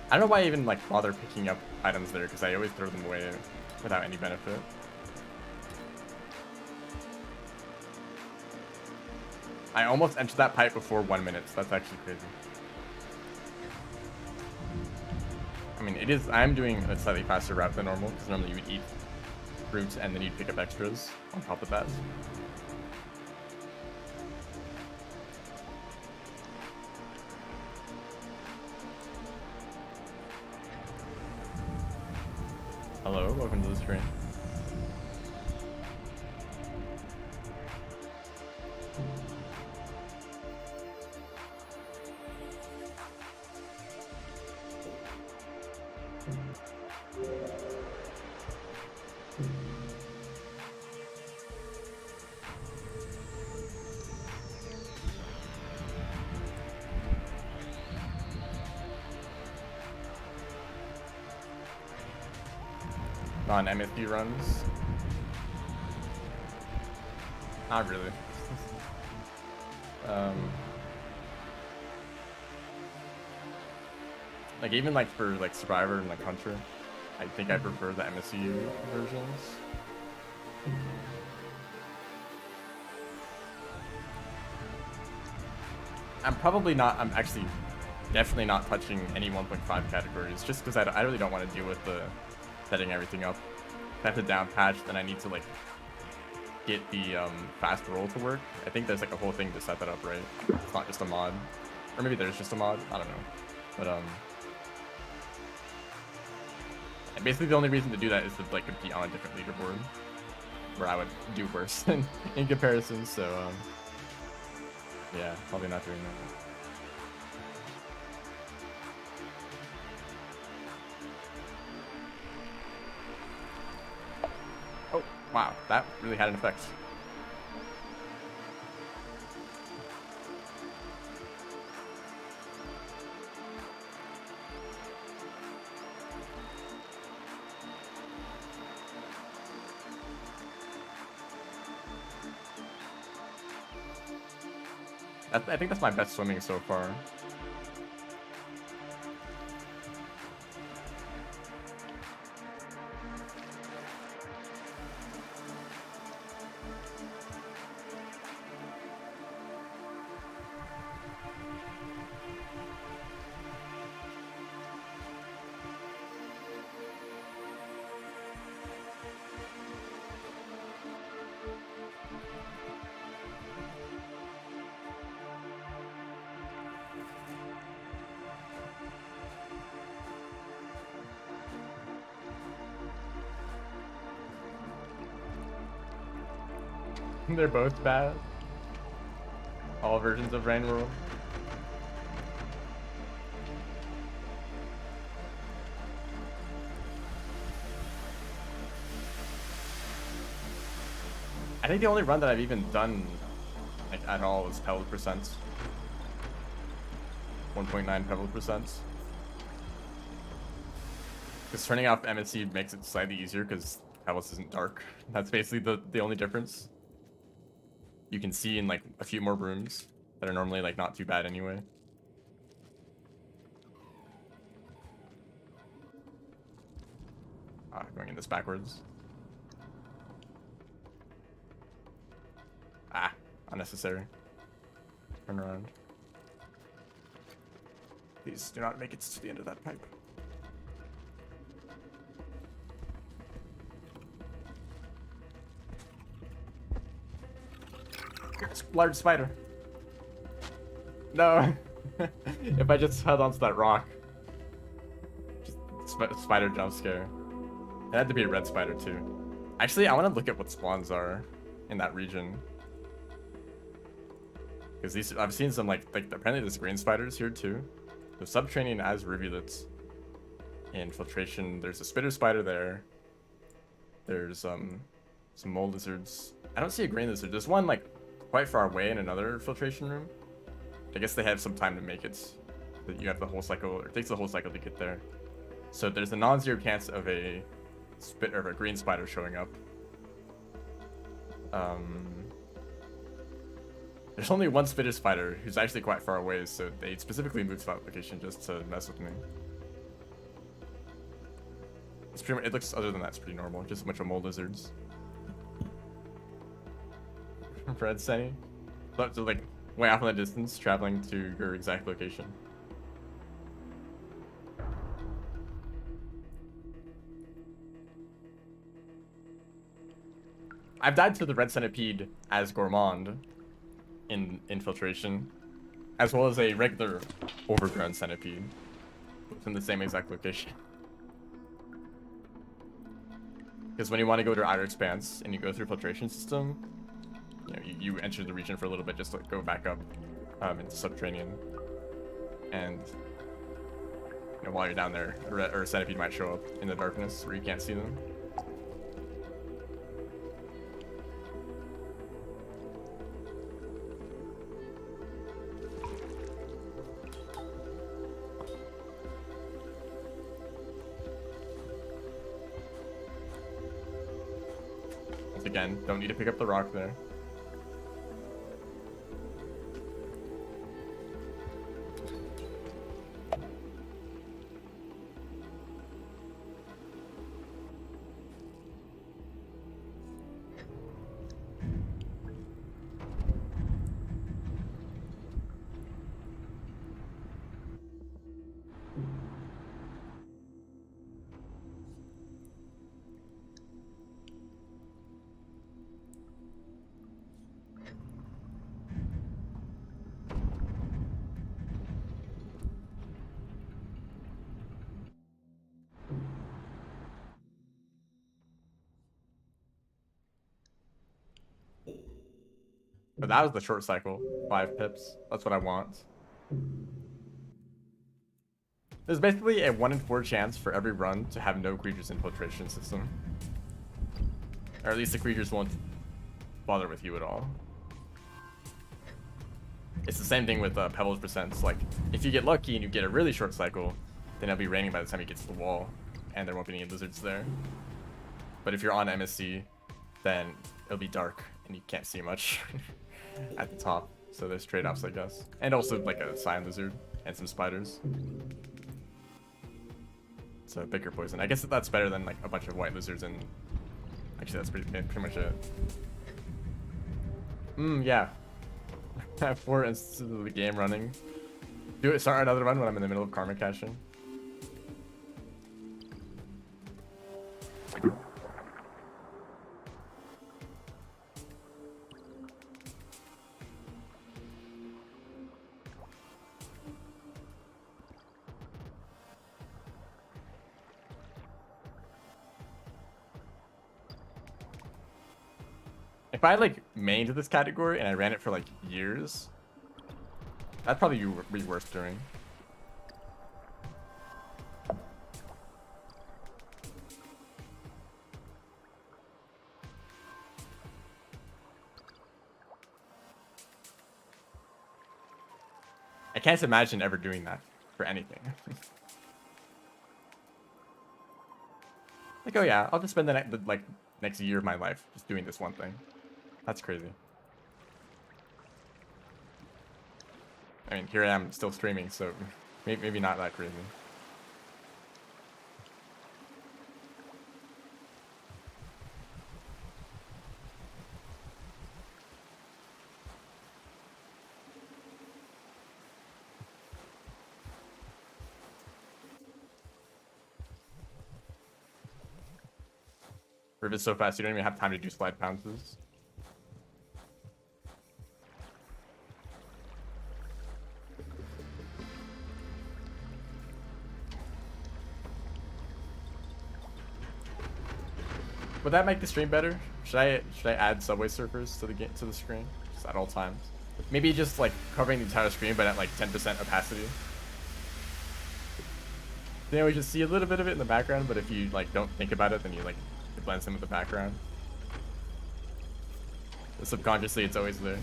I don't know why I even like bother picking up items there, because I always throw them away without any benefit. I almost entered that pipe before 1 minute, so that's actually crazy. I mean, it is. I'm doing a slightly faster route than normal, because normally you would eat fruits and then you'd pick up extras on top of that. Hello, welcome to the stream. Non-MSP runs? Not really. Like even like for like Survivor and like Hunter, I think I prefer the MSU versions. I'm actually definitely not touching any 1.5 categories, just because I really don't want to deal with the setting everything up. If I have to down patch, then I need to like get the fast roll to work. I think there's like a whole thing to set that up, right? It's not just a mod, or maybe there's just a mod. I don't know, but and basically the only reason to do that is to like compete on a different leaderboard, where I would do worse in comparison. So yeah, probably not doing that. Oh, wow, that really had an effect. I think that's my best swimming so far. They're both bad. All versions of Rain World. I think the only run that I've even done like at all is pebble percent. 1.9 pebble percent. Because turning off MSC makes it slightly easier because Pebbles isn't dark. That's basically the only difference. You can see in like a few more rooms that are normally like not too bad anyway. Going in this backwards. Unnecessary. Turn around. Please do not make it to the end of that pipe. Large spider. No. If I just held onto that rock. Just spider jump scare. It had to be a red spider too. Actually, I want to look at what spawns are in that region. Because these, I've seen some like apparently there's green spiders here too. There's subterranean as rivulets. Infiltration. There's a spitter spider there. There's some mole lizards. I don't see a green lizard. There's one like quite far away in another filtration room. I guess they have some time to make it. That you have the whole cycle, or it takes the whole cycle to get there. So there's a non-zero chance of a green spider showing up. There's only one spitter spider who's actually quite far away, so they specifically moved to that location just to mess with me. It's pretty much, it looks, other than that, it's pretty normal. Just a bunch of mole lizards. Fred Senny. So like way off in the distance, traveling to your exact location. I've died to the red centipede as Gourmand in Infiltration, as well as a regular overgrown centipede, both in the same exact location. Because when you want to go to Outer Expanse and you go through Filtration System, you know, you enter the region for a little bit just to go back up into Subterranean, and you know, while you're down there, a centipede might show up in the darkness where you can't see them. Again, don't need to pick up the rock there. But that was the short cycle. 5 pips. That's what I want. There's basically a 1 in 4 chance for every run to have no creatures infiltration system. Or at least the creatures won't bother with you at all. It's the same thing with Pebbles percents. Like, if you get lucky and you get a really short cycle, then it'll be raining by the time you get to the wall, and there won't be any lizards there. But if you're on MSC, then it'll be dark and you can't see much at the top. So there's trade-offs, I guess. And also like a cyan lizard and some spiders. So bigger poison. I guess that's better than like a bunch of white lizards, and actually that's pretty much it. Yeah. I have 4 instances of the game running. Start another run when I'm in the middle of karma caching. If I like mained this category and I ran it for like years, that'd probably be worth doing. I can't imagine ever doing that for anything. Like, oh yeah, I'll just spend the like next year of my life just doing this one thing. That's crazy. I mean, here I am still streaming, so maybe not that crazy. Rivet's so fast, you don't even have time to do slide pounces. Would that make the stream better? Should I add Subway Surfers to the screen just at all times? Maybe just like covering the entire screen, but at like 10% opacity. Then we just see a little bit of it in the background, but if you like don't think about it, then you like it blends in with the background. But subconsciously, it's always there.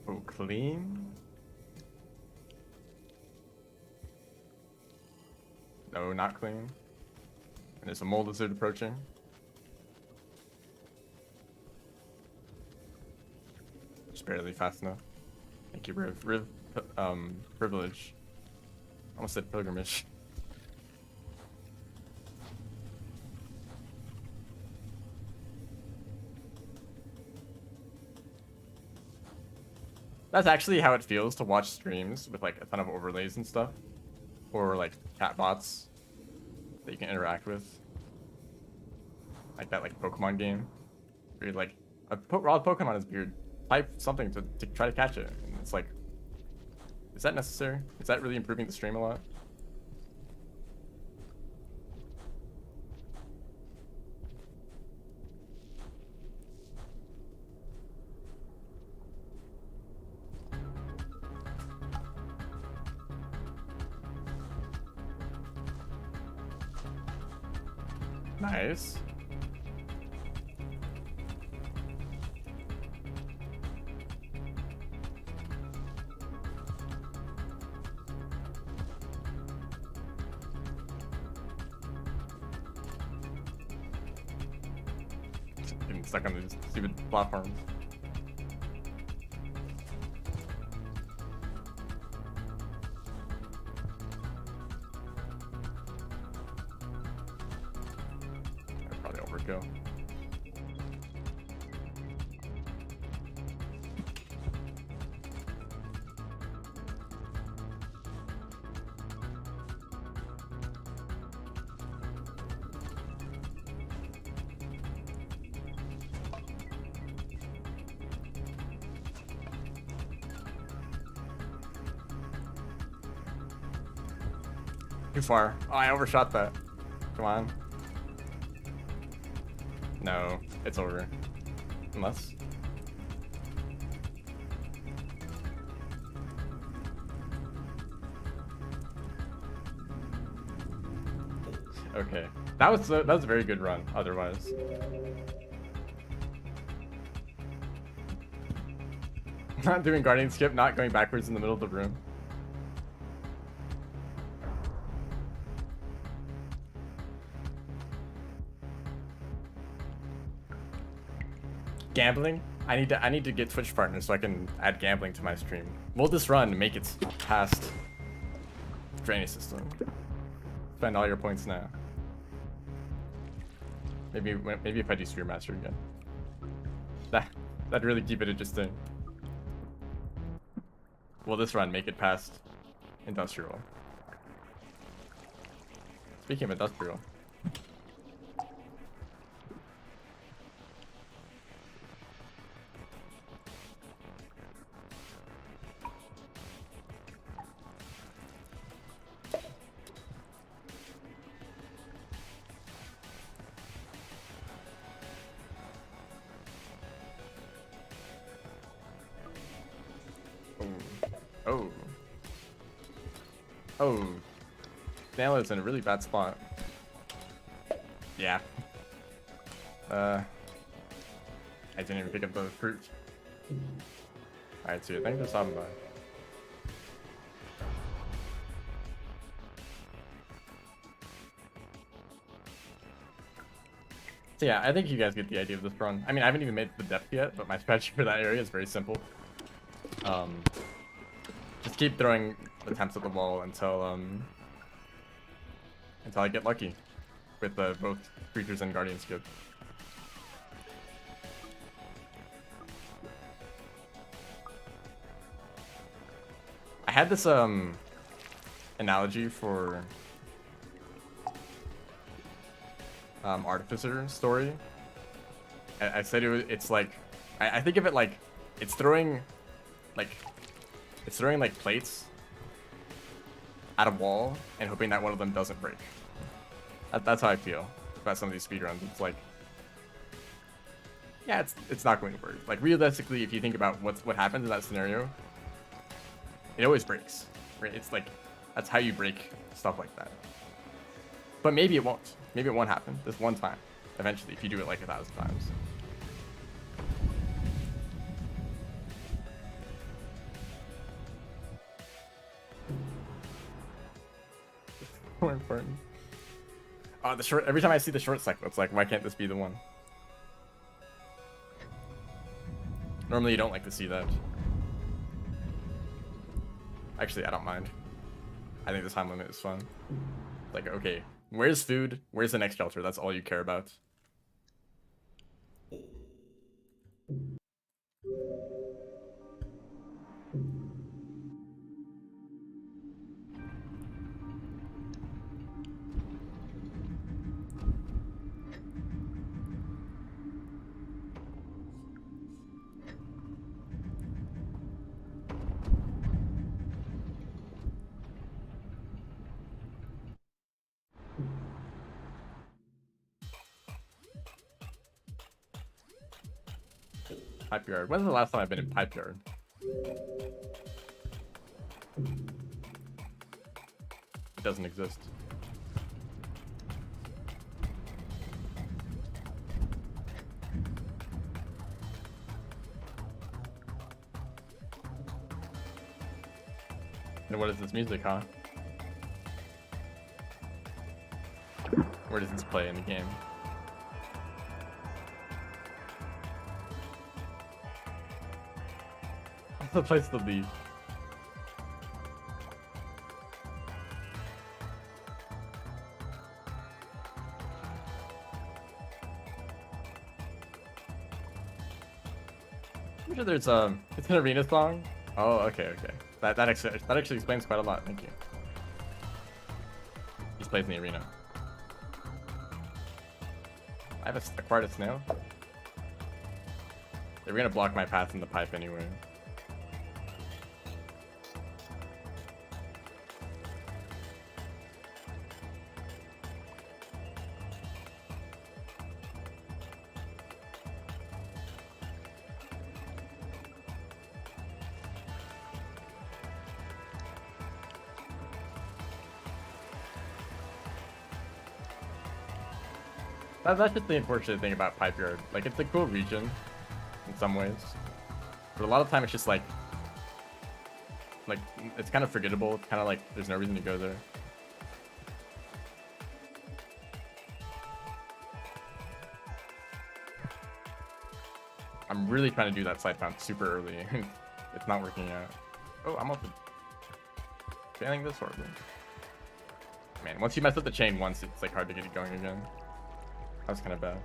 Oh, clean. No, not clean. And there's a mole lizard approaching. Just barely fast enough. Thank you, privilege. Almost said pilgrimage. That's actually how it feels to watch streams with like a ton of overlays and stuff. Or like chat bots that you can interact with. Like that like Pokemon game. Where you're like, raw Pokemon is weird. Type something to try to catch it. And it's like, is that necessary? Is that really improving the stream a lot? Nice. Getting stuck on these stupid platforms. Probably overkill. Too far. Oh, I overshot that. Come on. No, it's over. Unless. Okay. That was a very good run, otherwise. Not doing Guardian skip, not going backwards in the middle of the room. Gambling? I need to get Twitch partners so I can add gambling to my stream. Will this run make it past drainage system? Spend all your points now. Maybe if I do Sphere Master again. That'd really keep it interesting. Will this run make it past Industrial? Speaking of Industrial. Oh. Nailer's in a really bad spot. Yeah. I didn't even pick up the fruit. Alright, so I think there's something by. So yeah, I think you guys get the idea of this run. I mean, I haven't even made the depth yet, but my strategy for that area is very simple. Just keep throwing attempts at the wall until I get lucky with both creatures and guardian skip. I had this analogy for Artificer story. I said it's like I think of it like it's throwing like plates at a wall and hoping that one of them doesn't break. That's how I feel about some of these speedruns. It's like, yeah, it's not going to work. Like realistically, if you think about what happens in that scenario, it always breaks. Right? It's like that's how you break stuff like that. But maybe it won't. Maybe it won't happen this one time. Eventually, if you do it like 1,000 times. More important. The short. Every time I see the short cycle, it's like, why can't this be the one? Normally, you don't like to see that. Actually, I don't mind. I think the time limit is fun. Like, okay, where's food? Where's the next shelter? That's all you care about. Pipe yard. When's the last time I've been in pipe yard? It doesn't exist. And what is this music, huh? Where does this play in the game? What's the place to leave? I'm sure there's it's an arena song. Oh, okay. That actually explains quite a lot. Thank you. He plays in the arena. I have acquired a snail. They're gonna block my path in the pipe anyway. That's just the unfortunate thing about Pipe Yard. Like, it's a cool region in some ways, but a lot of time it's just like it's kind of forgettable. It's kind of like there's no reason to go there. I'm really trying to do that side found super early. It's not working out. Oh, I'm also failing this horribly. Man, once you mess up the chain once, it's like hard to get it going again. That was kind of bad.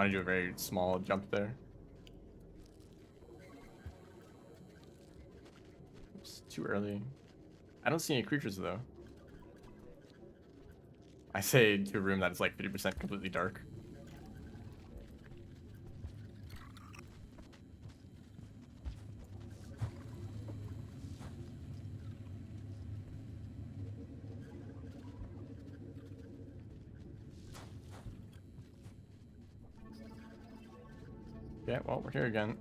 want to do a very small jump there. It's too early. I don't see any creatures though. I say to a room that is like 50% completely dark. Yeah, well, we're here again.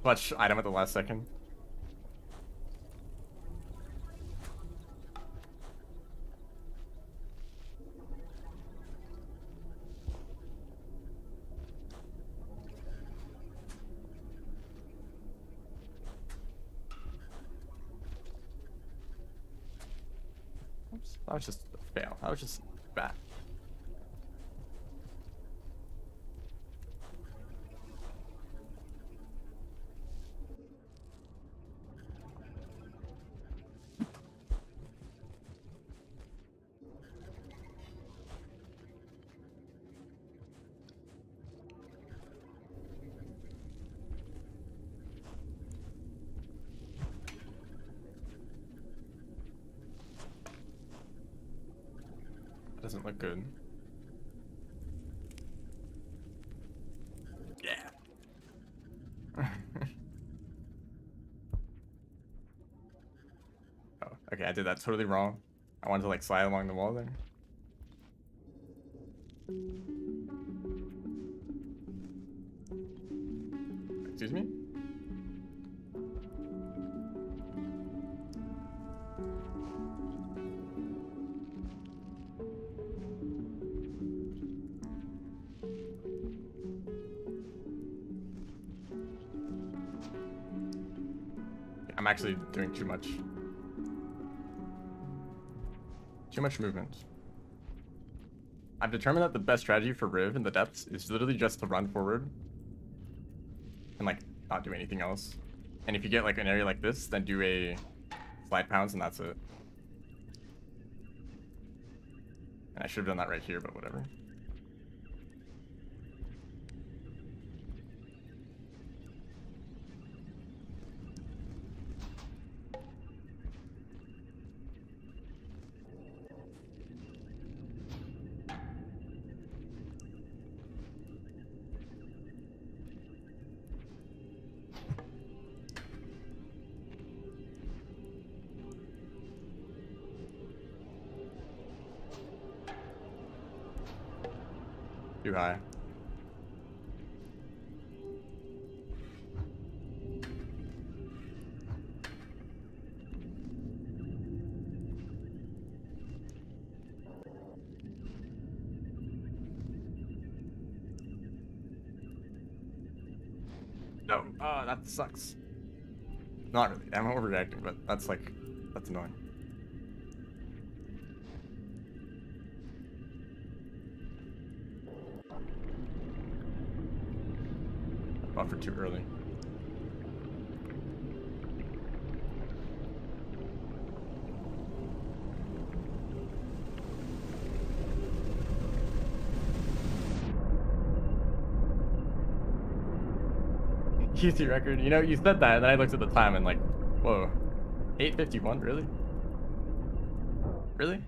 Clutch item at the last second. Oops, that was just a fail. That was just bad. Doesn't look good. Yeah. Oh, okay, I did that totally wrong. I wanted to like slide along the wall there. Excuse me? I'm actually doing too much. Too much movement. I've determined that the best strategy for Riv in the depths is literally just to run forward and like not do anything else. And if you get like an area like this, then do a slide pounce and that's it. And I should have done that right here, but whatever. Too high. No, that sucks. Not really. I'm overreacting, but that's like, that's annoying. Buffered too early. QT record. You know, you said that, and then I looked at the time and like, whoa, 8:51, really? Really?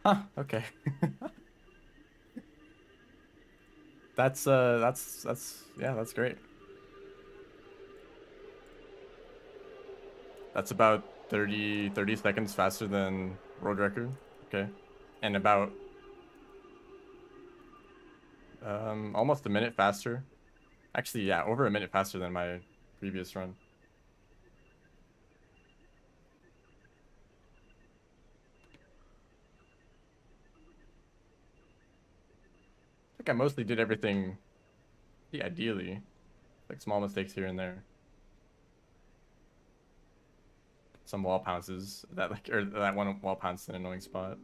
Huh, okay. That's yeah, that's great. That's about 30 seconds faster than world record. Okay. And about almost a minute faster. Actually, yeah, over a minute faster than my previous run. think I mostly did everything ideally. Like small mistakes here and there. Some wall pounces that or that one wall pounce in an annoying spot.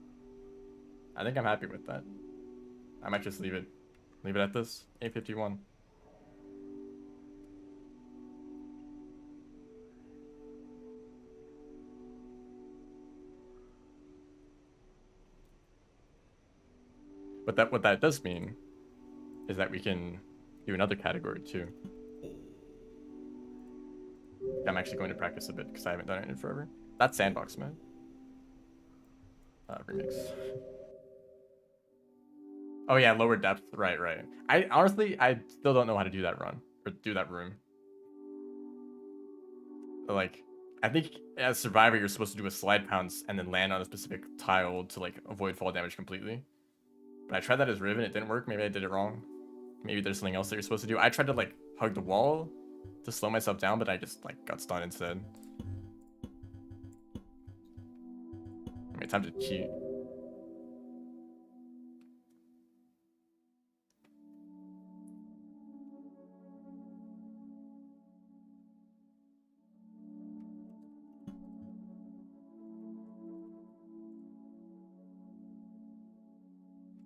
I think I'm happy with that. I might just leave it at this. 851. But what that does mean is that we can do another category too. I'm actually going to practice a bit because I haven't done it in forever. That's Sandbox, man. Remix. Oh yeah, lower depth. Right. I honestly, I still don't know how to do that run or do that room. But, like, I think as Survivor, you're supposed to do a slide pounce and then land on a specific tile to like avoid fall damage completely. But I tried that as Riv and it didn't work. Maybe I did it wrong. Maybe there's something else that you're supposed to do. I tried to like hug the wall to slow myself down, but I just like got stunned instead. I mean, time to cheat.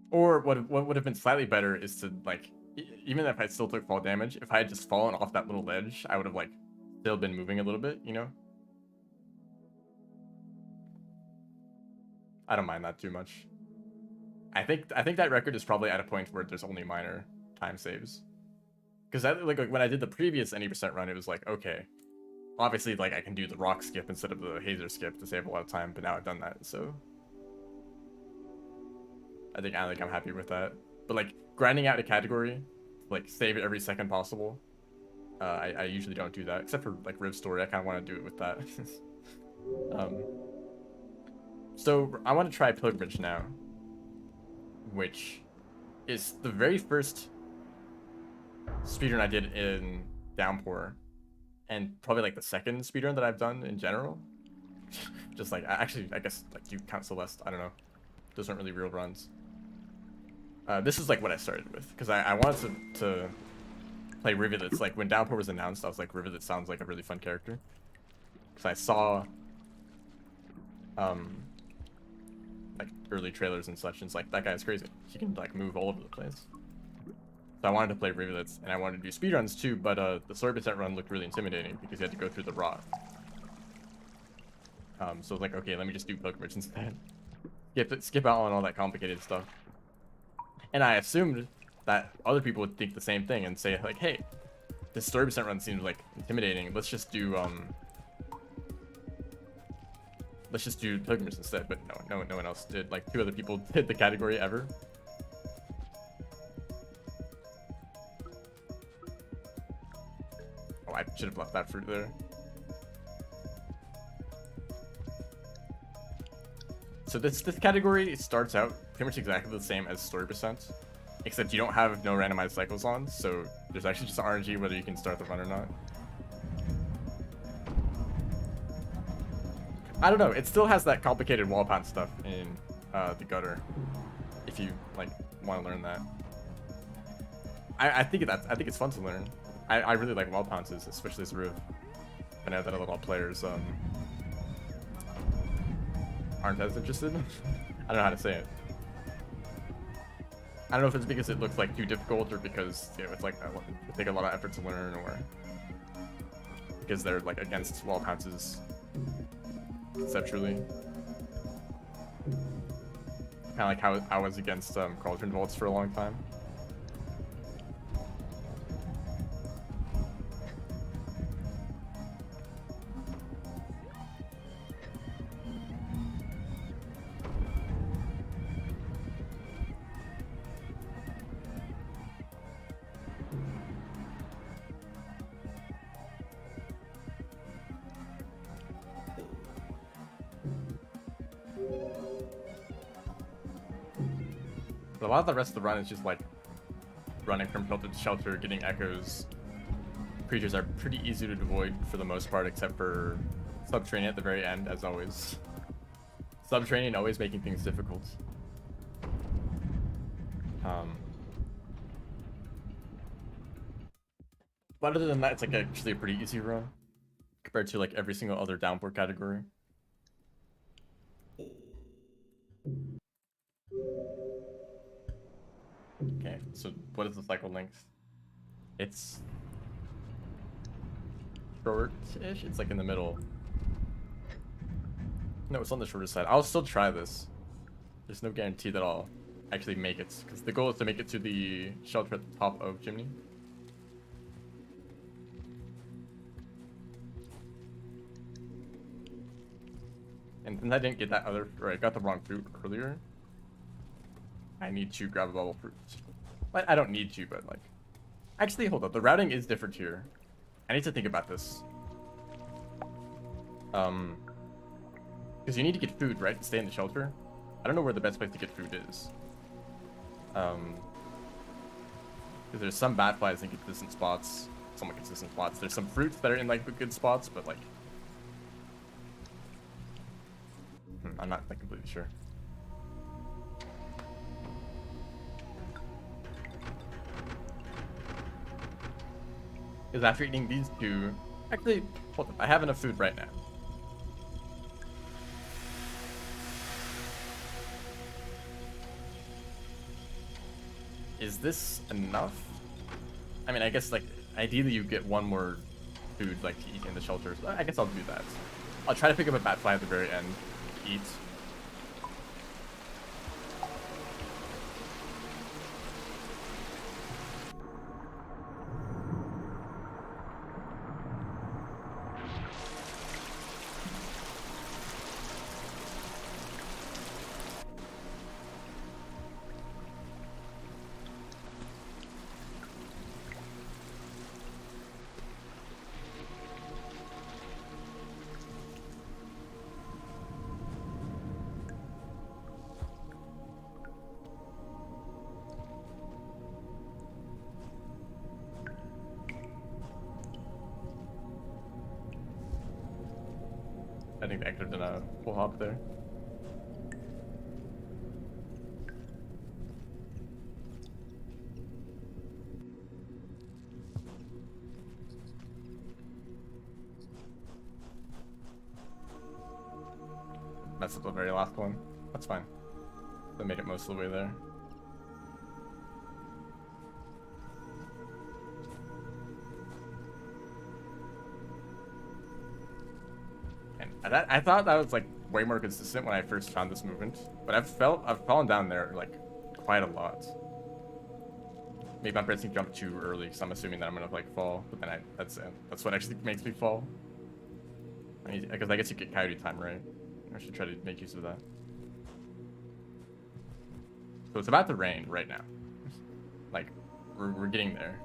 Or what would have been slightly better is to like, even if I still took fall damage, if I had just fallen off that little ledge, I would have like still been moving a little bit, you know? I don't mind that too much. I think that record is probably at a point where there's only minor time saves. Because like when I did the previous any percent run, it was like, okay, obviously like I can do the rock skip instead of the hazer skip to save a lot of time, but now I've done that, so I think I'm happy with that. But like grinding out a category, like save it every second possible. I usually don't do that, except for like Riv Story. I kind of want to do it with that. So I want to try Pilgrimage now, which is the very first speedrun I did in Downpour, and probably like the second speedrun that I've done in general. Just like, actually, I guess like you count Celeste. I don't know. Those aren't really real runs. This is like what I started with because I wanted to play Rivulet. Like when Downpour was announced, I was like, Rivulet sounds like a really fun character. Because I saw like early trailers and such, and it's like, that guy's crazy. He can like move all over the place. So I wanted to play Rivulets, and I wanted to do speedruns too, but the story percent run looked really intimidating because you had to go through the rock. So I was like, okay, let me just do Pilgrimage instead. Skip out on all that complicated stuff. And I assumed that other people would think the same thing and say like, hey, this story percent run seems like intimidating. Let's just do Pilgrimage instead. But no one else did. Like 2 other people did the category ever. Oh, I should have left that fruit there. So this category starts out pretty much exactly the same as story percent, except you don't have no randomized cycles on, so there's actually just RNG whether you can start the run or not. I don't know, it still has that complicated wall pound stuff in the gutter, if you like want to learn that. I think it's fun to learn. I really like wall pounces, especially as Riv. I know that a lot of players aren't as interested. I don't know how to say it. I don't know if it's because it looks like too difficult or because it's like it take a lot of effort to learn, or because they're like against wall pounces conceptually. Kind of like how I was against cauldron vaults for a long time. But a lot of the rest of the run is just like running from shelter to shelter, getting echoes. Creatures are pretty easy to avoid for the most part, except for subterranean at the very end, as always. Subterranean always making things difficult. But other than that, it's like actually a pretty easy run compared to like every single other downpour category. Okay, so what is the cycle length? It's short-ish. It's like in the middle. No, it's on the shorter side. I'll still try this. There's no guarantee that I'll actually make it, because the goal is to make it to the shelter at the top of Chimney. And since I didn't get that other, or I got the wrong fruit earlier, I need to grab a bubble fruit. I don't need to, but like, actually, hold up. The routing is different here. I need to think about this. Because you need to get food, right, to stay in the shelter. I don't know where the best place to get food is. Because there's some bat flies in consistent spots, somewhat consistent spots. There's some fruits that are in like the good spots, but like, I'm not like completely sure. Because after eating these two, actually, hold up, I have enough food right now. Is this enough? I mean, I guess like ideally you get one more food like to eat in the shelter. So I guess I'll do that. I'll try to pick up a bat fly at the very end, eat. I think the actor did a full hop there. Messed up the very last one. That's fine. They made it most of the way there. And I thought that was like way more consistent when I first found this movement, but I've fallen down there like quite a lot. Maybe I'm pressing jump too early because I'm assuming that I'm gonna like fall, but then that's what actually makes me fall. Because I guess you get coyote time, right? I should try to make use of that. So it's about to rain right now. Like we're getting there,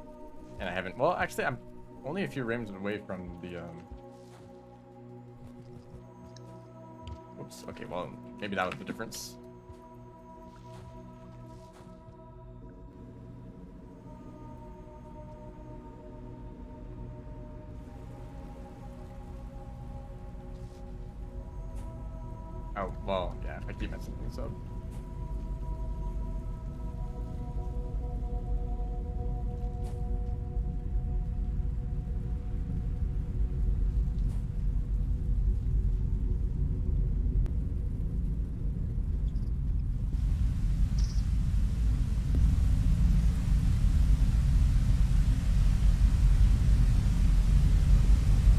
and I haven't. Well, actually, I'm only a few rims away from the Oops, okay, well, maybe that was the difference. Oh, well, yeah, I keep messing things up.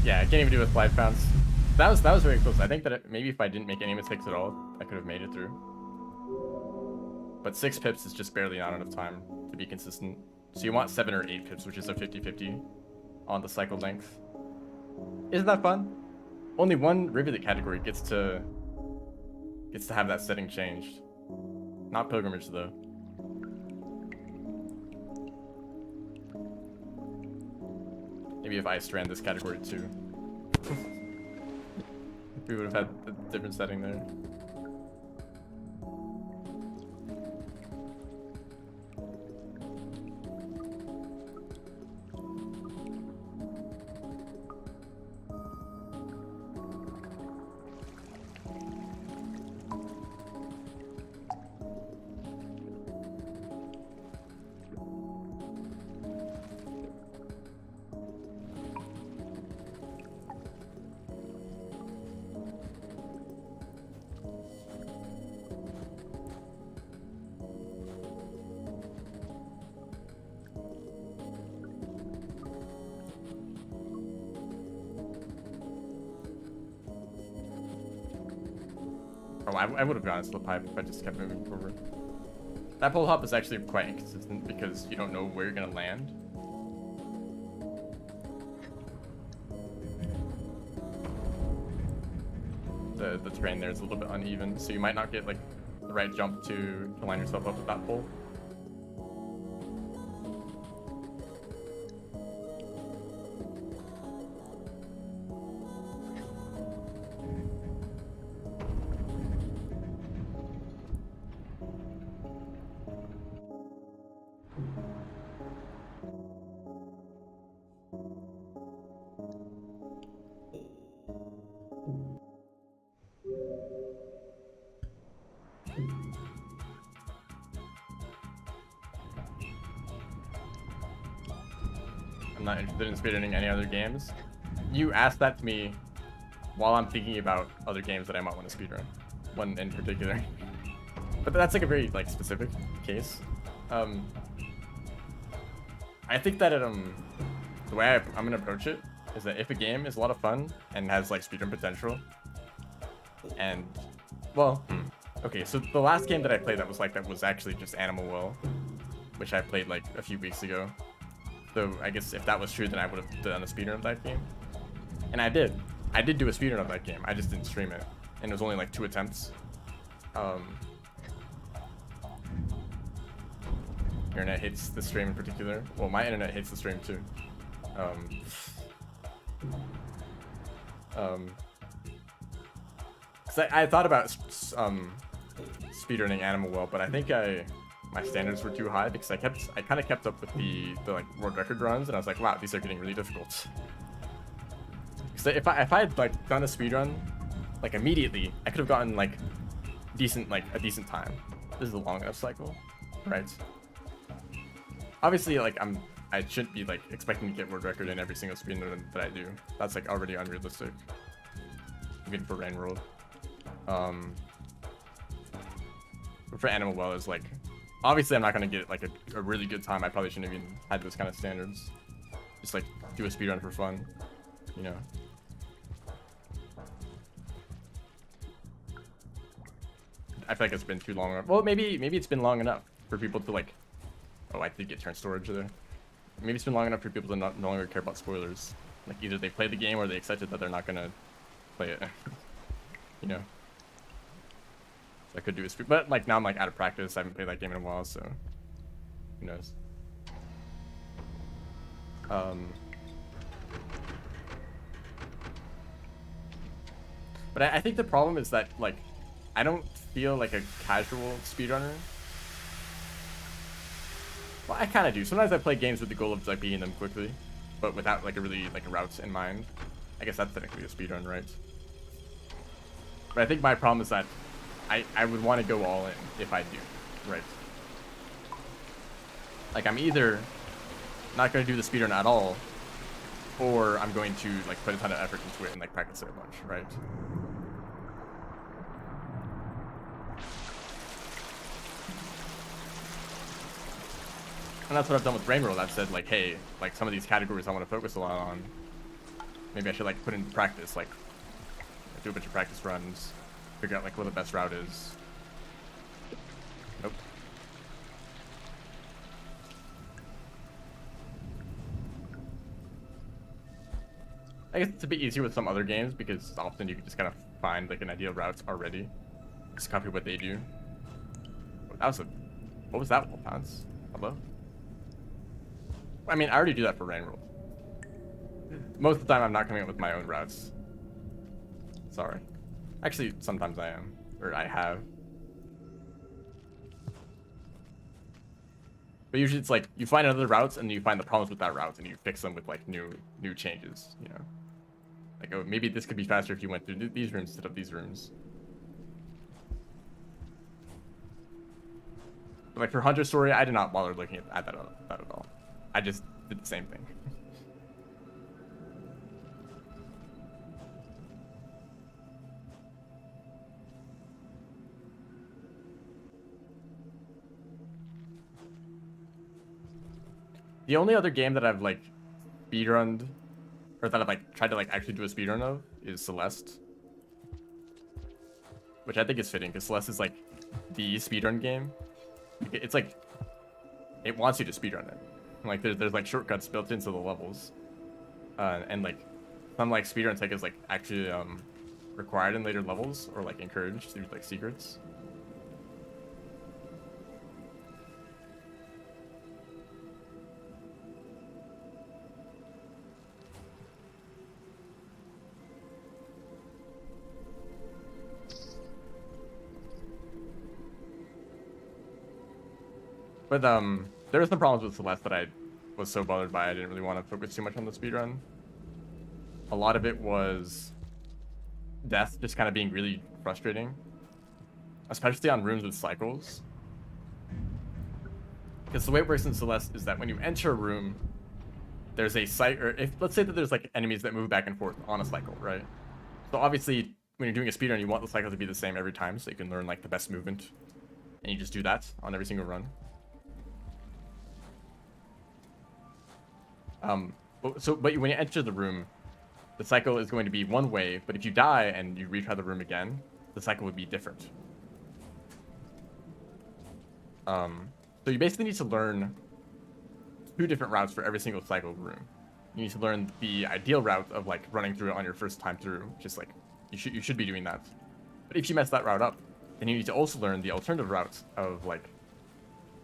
Yeah, I can't even do it with 5 pounds. That was very close. I think that maybe if I didn't make any mistakes at all, I could have made it through. But 6 pips is just barely not enough time to be consistent. So you want 7 or 8 pips, which is a 50-50 on the cycle length. Isn't that fun? Only one Rivulet category gets to have that setting changed. Not pilgrimage though. Maybe if Ice ran this category too. We would have had a different setting there. Oh, I would have gone into the pipe if I just kept moving forward. That pole hop is actually quite inconsistent because you don't know where you're gonna land. The terrain there is a little bit uneven, so you might not get like the right jump to line yourself up with that pole. I'm not interested in speedrunning any other games. You asked that to me while I'm thinking about other games that I might want to speedrun. One in particular. But that's like a very like specific case. I think that the way I'm gonna approach it is that if a game is a lot of fun and has like speedrun potential, and well, okay, so the last game that I played that was actually just Animal Well, which I played like a few weeks ago. So I guess if that was true, then I would have done a speedrun of that game. And I did. I did do a speedrun of that game. I just didn't stream it. And it was only like 2 attempts. Internet hates the stream in particular. Well, my internet hates the stream too. Cause I thought about speedrunning Animal Well, but I think my standards were too high because I kind of kept up with the like world record runs, and I was like, wow, these are getting really difficult. Because if I had like done a speedrun like immediately, I could have gotten like a decent time. This is a long enough cycle, right? Obviously, like I shouldn't be like expecting to get world record in every single speedrun that I do. That's like already unrealistic, even for Rain World. But for Animal Well, is like, obviously I'm not gonna get like a really good time. I probably shouldn't have even had those kind of standards. Just like do a speedrun for fun, you know. I feel like it's been too long. Well, maybe it's been long enough for people to like. Oh, I did get turn storage there. Maybe it's been long enough for people to no longer care about spoilers. Like either they play the game or they accepted that they're not gonna play it. You know. So I could do a speed, but like now I'm like out of practice. I haven't played that game in a while, so who knows. But I think the problem is that like I don't feel like a casual speedrunner. Well, I kind of do. Sometimes I play games with the goal of like beating them quickly, but without like a route in mind. I guess that's technically a speedrun, right? But I think my problem is that I would want to go all in if I do, right? Like I'm either not going to do the speedrun at all, or I'm going to like put a ton of effort into it and like practice it a bunch, right? And that's what I've done with Rain World. I've said like, hey, like some of these categories I want to focus a lot on. Maybe I should like put into practice, like do a bunch of practice runs, figure out like what the best route is. Nope. I guess it's a bit easier with some other games because often you can just kind of find like an ideal route already. Just copy what they do. That was what was that, Wolfhounds? Hello? I mean, I already do that for Rain World. Most of the time, I'm not coming up with my own routes. Sorry. Actually, sometimes I am. Or I have. But usually it's like, you find other routes, and you find the problems with that route, and you fix them with, like, new changes, you know? Like, oh, maybe this could be faster if you went through these rooms instead of these rooms. But, like, for Hunter Story, I did not bother looking at that at all. I just did the same thing. The only other game that I've like speedrunned, or that I've like tried to like actually do a speedrun of, is Celeste. which I think is fitting because Celeste is like the speedrun game. It's like it wants you to speedrun it. Like there's like shortcuts built into the levels, and like some like speedrun tech is like actually required in later levels or like encouraged through like secrets. But there were some problems with Celeste that I was so bothered by. I didn't really want to focus too much on the speedrun. A lot of it was death just kind of being really frustrating, especially on rooms with cycles. Because the way it works in Celeste is that when you enter a room, there's a cycle, or if let's say that there's like enemies that move back and forth on a cycle, right? So obviously when you're doing a speedrun, you want the cycle to be the same every time so you can learn like the best movement, and you just do that on every single run. But when you enter the room, the cycle is going to be one way, but if you die and you retry the room again, the cycle would be different. So you basically need to learn 2 different routes for every single cycle room. You need to learn the ideal route of like running through it on your first time through, just like you should be doing that. But if you mess that route up, then you need to also learn the alternative route of like,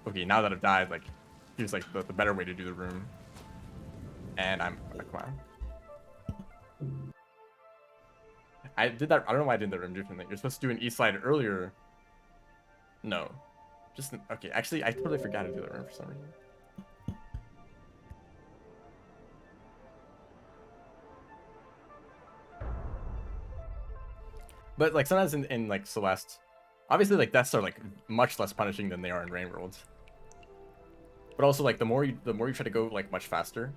okay, now that I've died, like here's like the better way to do the room. And I'm a clown. I did that. I don't know why I did the room differently. You're supposed to do an east slide earlier. No. Just okay. Actually, I totally forgot to do the room for some reason. But like sometimes in like Celeste, obviously like deaths are like much less punishing than they are in Rain World. But also like the more you try to go like much faster,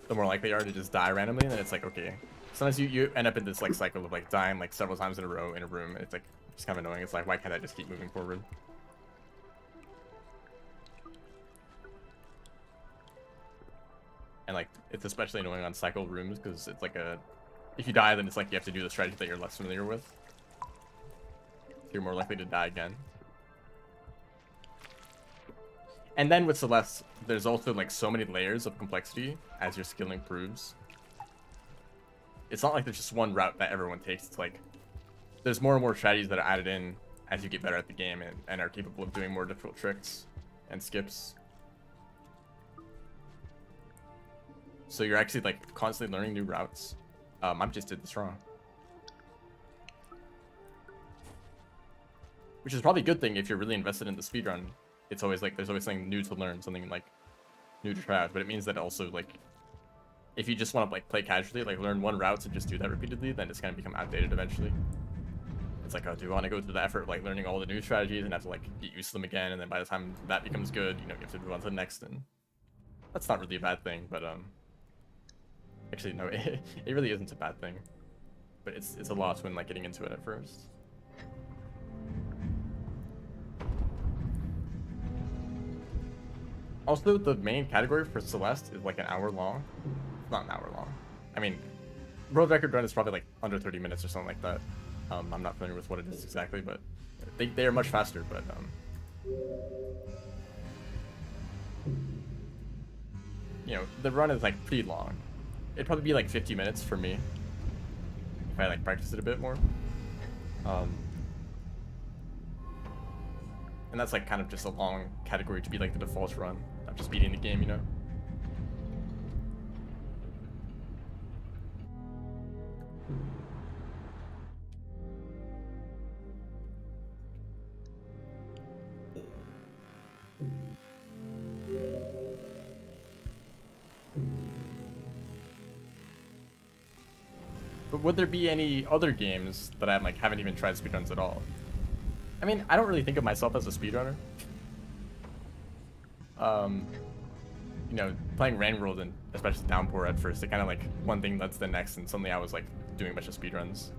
the more likely you are to just die randomly, and then it's like, okay, sometimes you end up in this like cycle of like dying like several times in a row in a room, and it's like it's kind of annoying. It's like, why can't I just keep moving forward? And like it's especially annoying on cycle rooms because it's like if you die, then it's like you have to do the strategy that you're less familiar with, so you're more likely to die again. And then with Celeste, there's also like so many layers of complexity as your skill improves. It's not like there's just one route that everyone takes. It's like there's more and more strategies that are added in as you get better at the game and are capable of doing more difficult tricks and skips. So you're actually like constantly learning new routes. I just did this wrong. Which is probably a good thing if you're really invested in the speedrun. It's always like there's always something new to learn, something like new to try out. But it means that also like if you just want to like play casually, like learn one route and just do that repeatedly, then it's gonna become outdated eventually. It's like, oh, do you want to go through the effort of like learning all the new strategies and have to like get used to them again, and then by the time that becomes good, you know, you have to move on to the next, and that's not really a bad thing, but actually no, it really isn't a bad thing. But it's a loss when like getting into it at first. Also, the main category for Celeste is like an hour long. It's not an hour long. I mean, world record run is probably like under 30 minutes or something like that. I'm not familiar with what it is exactly, but they are much faster. But you know, the run is like pretty long. It'd probably be like 50 minutes for me if I like practice it a bit more. And that's like kind of just a long category to be like the default run. I'm just beating the game, you know? But would there be any other games that I like haven't even tried speedruns at all? I mean, I don't really think of myself as a speedrunner. You know, playing Rain World and especially Downpour at first, it kind of like one thing led to the next, and suddenly I was like doing a bunch of speedruns.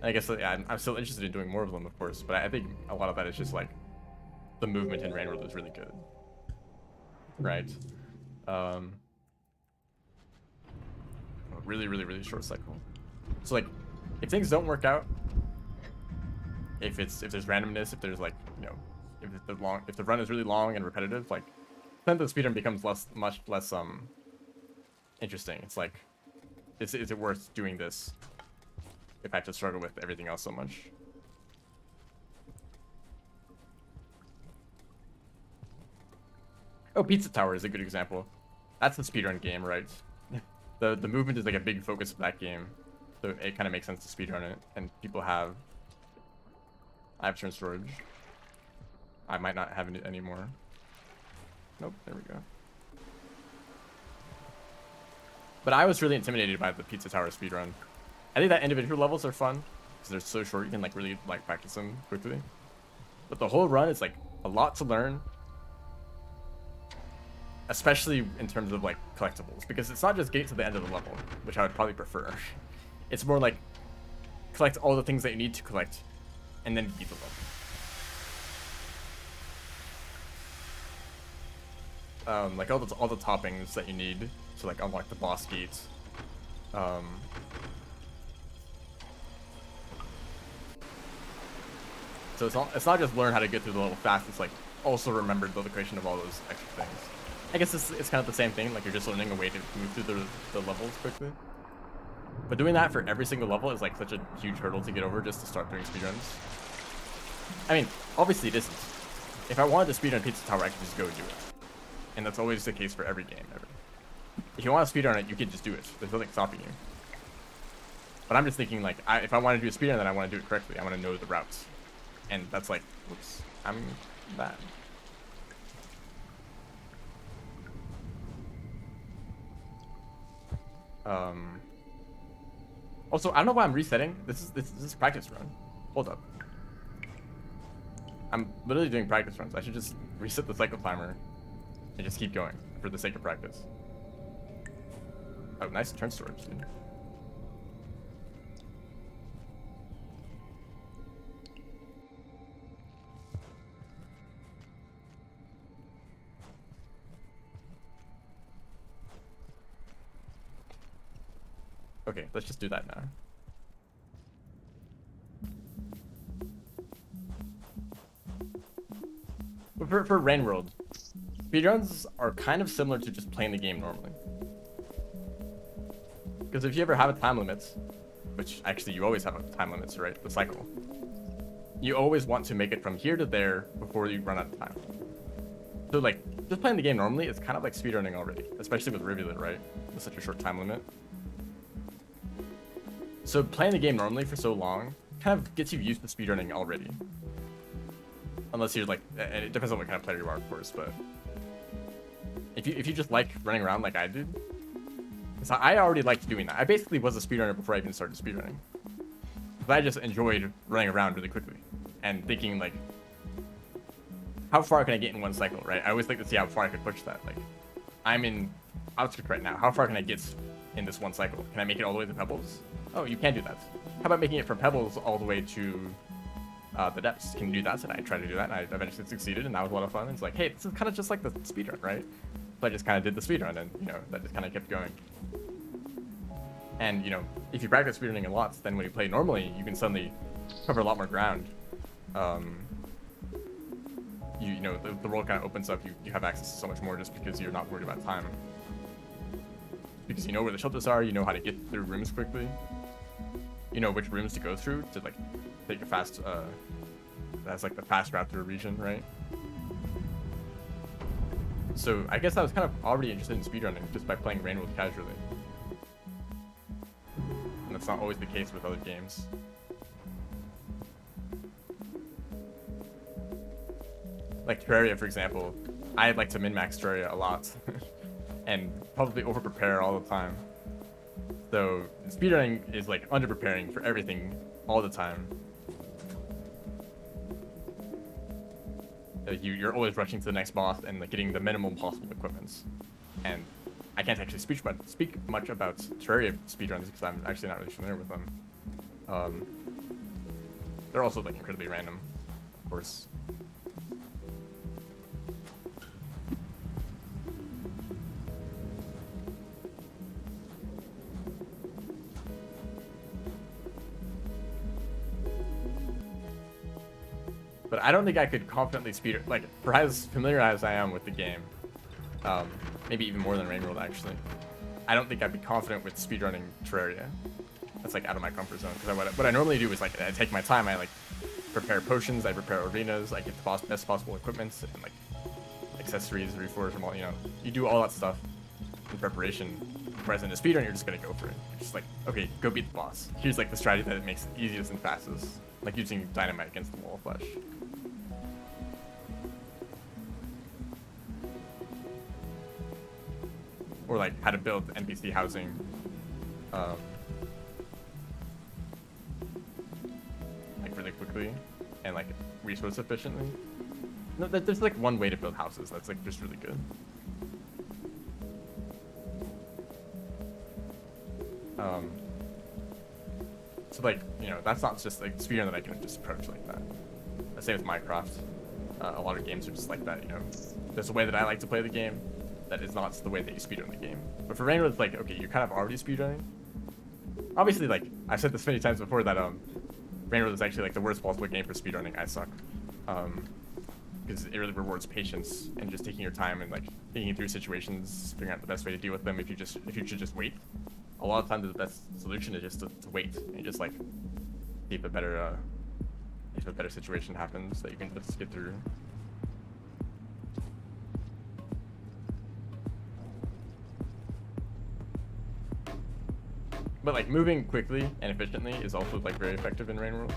I guess yeah, I'm still interested in doing more of them, of course, but I think a lot of that is just like the movement in Rain World is really good, right? Oh really, really, really short cycle. So like, if things don't work out, if there's randomness, if there's like, you know, if the run is really long and repetitive, like then the speedrun becomes much less interesting. It's like, is it worth doing this if I have to struggle with everything else so much? Oh, Pizza Tower is a good example. That's the speedrun game, right? The movement is like a big focus of that game, so it kind of makes sense to speedrun it. And people have. I have turn storage. I might not have it anymore. Nope, there we go. But I was really intimidated by the Pizza Tower speedrun. I think that individual levels are fun because they're so short. You can like really like practice them quickly. But the whole run is like a lot to learn. Especially in terms of like collectibles, because it's not just get to the end of the level, which I would probably prefer. It's more like collect all the things that you need to collect and then beat the level. Like all the toppings that you need to like unlock the boss gates. So it's not just learn how to get through the level fast, it's like also remember the creation of all those extra things. I guess it's kind of the same thing, like you're just learning a way to move through the levels quickly. But doing that for every single level is like such a huge hurdle to get over just to start doing speedruns. I mean, obviously it isn't. If I wanted to speedrun Pizza Tower, I could just go do it. And that's always the case for every game ever. If you want to speedrun it, you can just do it. There's nothing stopping you. But I'm just thinking like, if I want to do a speedrun, then I want to do it correctly. I want to know the routes. And that's like, whoops, I'm bad. Also, I don't know why I'm resetting. This is practice run. Hold up. I'm literally doing practice runs. I should just reset the cycle timer and just keep going for the sake of practice. Oh, nice turn storage, dude. Okay, let's just do that now. But for Rain World, speedruns are kind of similar to just playing the game normally. Because if you ever have a time limit, which actually you always have time limits, right? The cycle. You always want to make it from here to there before you run out of time. So like, just playing the game normally is kind of like speedrunning already, especially with Rivulet, right? With such a short time limit. So playing the game normally for so long kind of gets you used to speedrunning already. Unless you're like, and it depends on what kind of player you are, of course, but if you just like running around like I did, so I already liked doing that. I basically was a speedrunner before I even started speedrunning. But I just enjoyed running around really quickly and thinking like, how far can I get in one cycle, right? I always like to see how far I could push that. Like, I'm in Outskirts right now. How far can I get in this one cycle? Can I make it all the way to Pebbles? Oh, you can do that. How about making it from Pebbles all the way to the depths? Can you do that? And I tried to do that, and I eventually succeeded, and that was a lot of fun. It's like, hey, this is kind of just like the speedrun, right? So I just kind of did the speedrun, and you know, that just kind of kept going. And you know, if you practice speedrunning a lot, then when you play normally, you can suddenly cover a lot more ground. You know, the world kind of opens up. You have access to so much more just because you're not worried about time. Because you know where the shelters are, you know how to get through rooms quickly. You know which rooms to go through to like take a fast that's like the fast route through a region, right? So I guess I was kind of already interested in speedrunning just by playing Rain World casually. And that's not always the case with other games. Like Terraria, for example, I like to min-max Terraria a lot. And probably over-prepare all the time. So speedrunning is like under-preparing for everything all the time. You're always rushing to the next boss and like getting the minimum possible equipments. And I can't actually speak much about Terraria speedruns because I'm actually not really familiar with them. They're also like incredibly random, of course. But I don't think I could confidently speed it. Like, for as familiar as I am with the game, maybe even more than Rainworld actually, I don't think I'd be confident with speedrunning Terraria. That's like out of my comfort zone. Because what I normally do is like I take my time. I like prepare potions. I prepare arenas. I get the best possible equipment and like accessories, reforge, and all. You know, you do all that stuff in preparation. Whereas in a speedrun, you're just gonna go for it. You're just like, okay, go beat the boss. Here's like the strategy that it makes it easiest and fastest, like using dynamite against the wall of flesh. Or like how to build NPC housing. Like really quickly and like resource efficiently. No, there's like one way to build houses that's like just really good. So like, you know, that's not just like speedrun that I can just approach like that. The same with Minecraft. A lot of games are just like that, you know. There's a way that I like to play the game that is not the way that you speedrun the game. But for Rainbow, it's like, okay, you're kind of already speedrunning. Obviously, like, I've said this many times before that Rainbow is actually like the worst possible game for speedrunning. I suck. Because it really rewards patience and just taking your time and like thinking through situations, figuring out the best way to deal with them if you should just wait. A lot of times the best solution is just to wait and just like keep a better if a better situation happens that you can just get through. But like moving quickly and efficiently is also like very effective in Rainworld.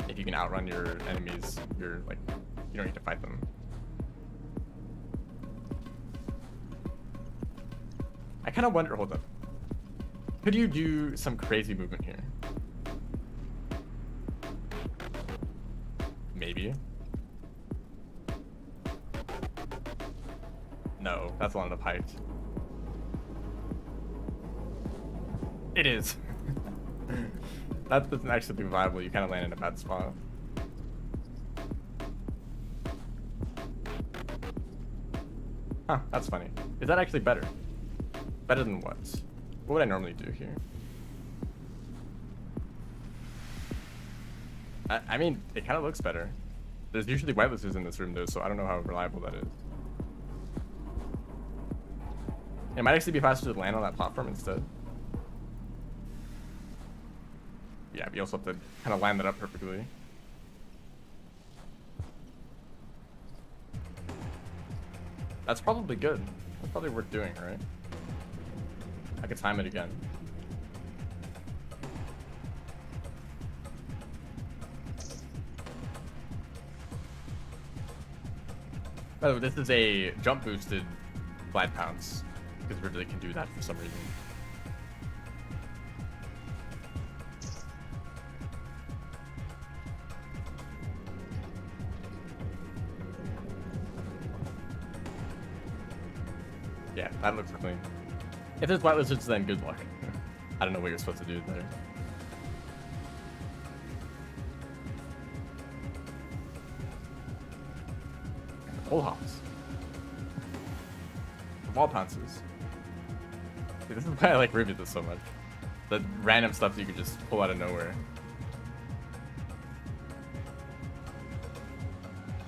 If you can outrun your enemies, you're like, you don't need to fight them. I kind of wonder, hold up. Could you do some crazy movement here? Maybe. No, that's not enough height. It is. That doesn't actually be viable. You kind of land in a bad spot. Huh, that's funny. Is that actually better? Better than what? What would I normally do here? I mean, it kind of looks better. There's usually whitelisters in this room though, so I don't know how reliable that is. It might actually be faster to land on that platform instead. Yeah, but you also have to kind of line that up perfectly. That's probably good. That's probably worth doing, right? I could time it again. Oh, this is a jump boosted glide pounce because Rivulet can do that for some reason. Yeah, that looks clean. If there's white lizards, then good luck. I don't know what you're supposed to do there. Whole hops. Wall pounces. Dude, this is why I like Rivulet so much. The random stuff that you can just pull out of nowhere.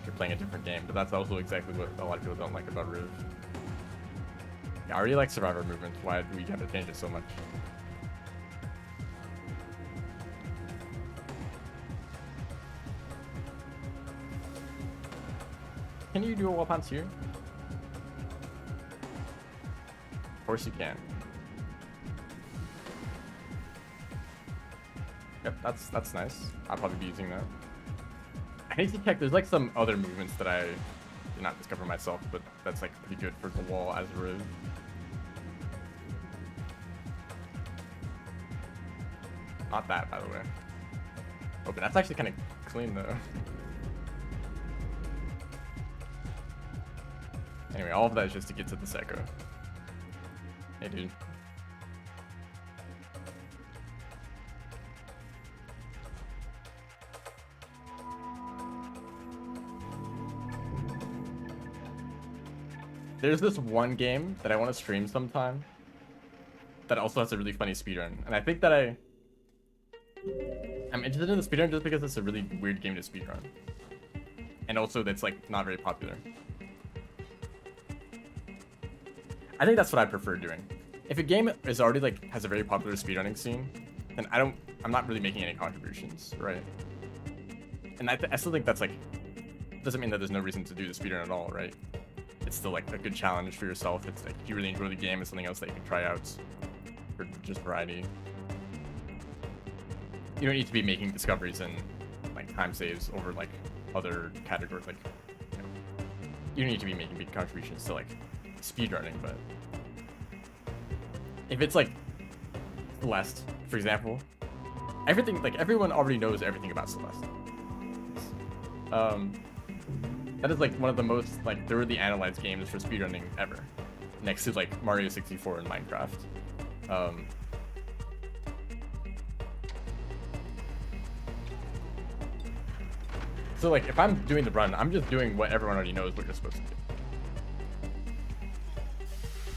You're playing a different game, but that's also exactly what a lot of people don't like about Riv. Yeah, I already like Survivor movement. Why do we have to change it so much? Can you do a wall pounce here? Of course you can. Yep, that's nice. I'll probably be using that. I need to check. There's like some other movements that I did not discover myself, but that's like pretty good for the wall as a Riv. Not that, by the way. Oh, but that's actually kind of clean though. Anyway, all of that is just to get to this echo. Hey, dude. There's this one game that I want to stream sometime that also has a really funny speedrun. And I think that I'm interested in the speedrun just because it's a really weird game to speedrun. And also that's like not very popular. I think that's what I prefer doing. If a game is already like has a very popular speedrunning scene, then I'm not really making any contributions, right? And I still think that's like, doesn't mean that there's no reason to do the speedrun at all, right? It's still like a good challenge for yourself. It's like if you really enjoy the game, it's something else that you can try out for just variety. You don't need to be making discoveries and like time saves over like other categories. Like, you know, you don't need to be making big contributions to like speedrunning, but if it's like Celeste, for example, everyone already knows everything about Celeste. That is like one of the most like thoroughly analyzed games for speedrunning ever, next to like Mario 64 and Minecraft. So like if I'm doing the run, I'm just doing what everyone already knows what you're supposed to do.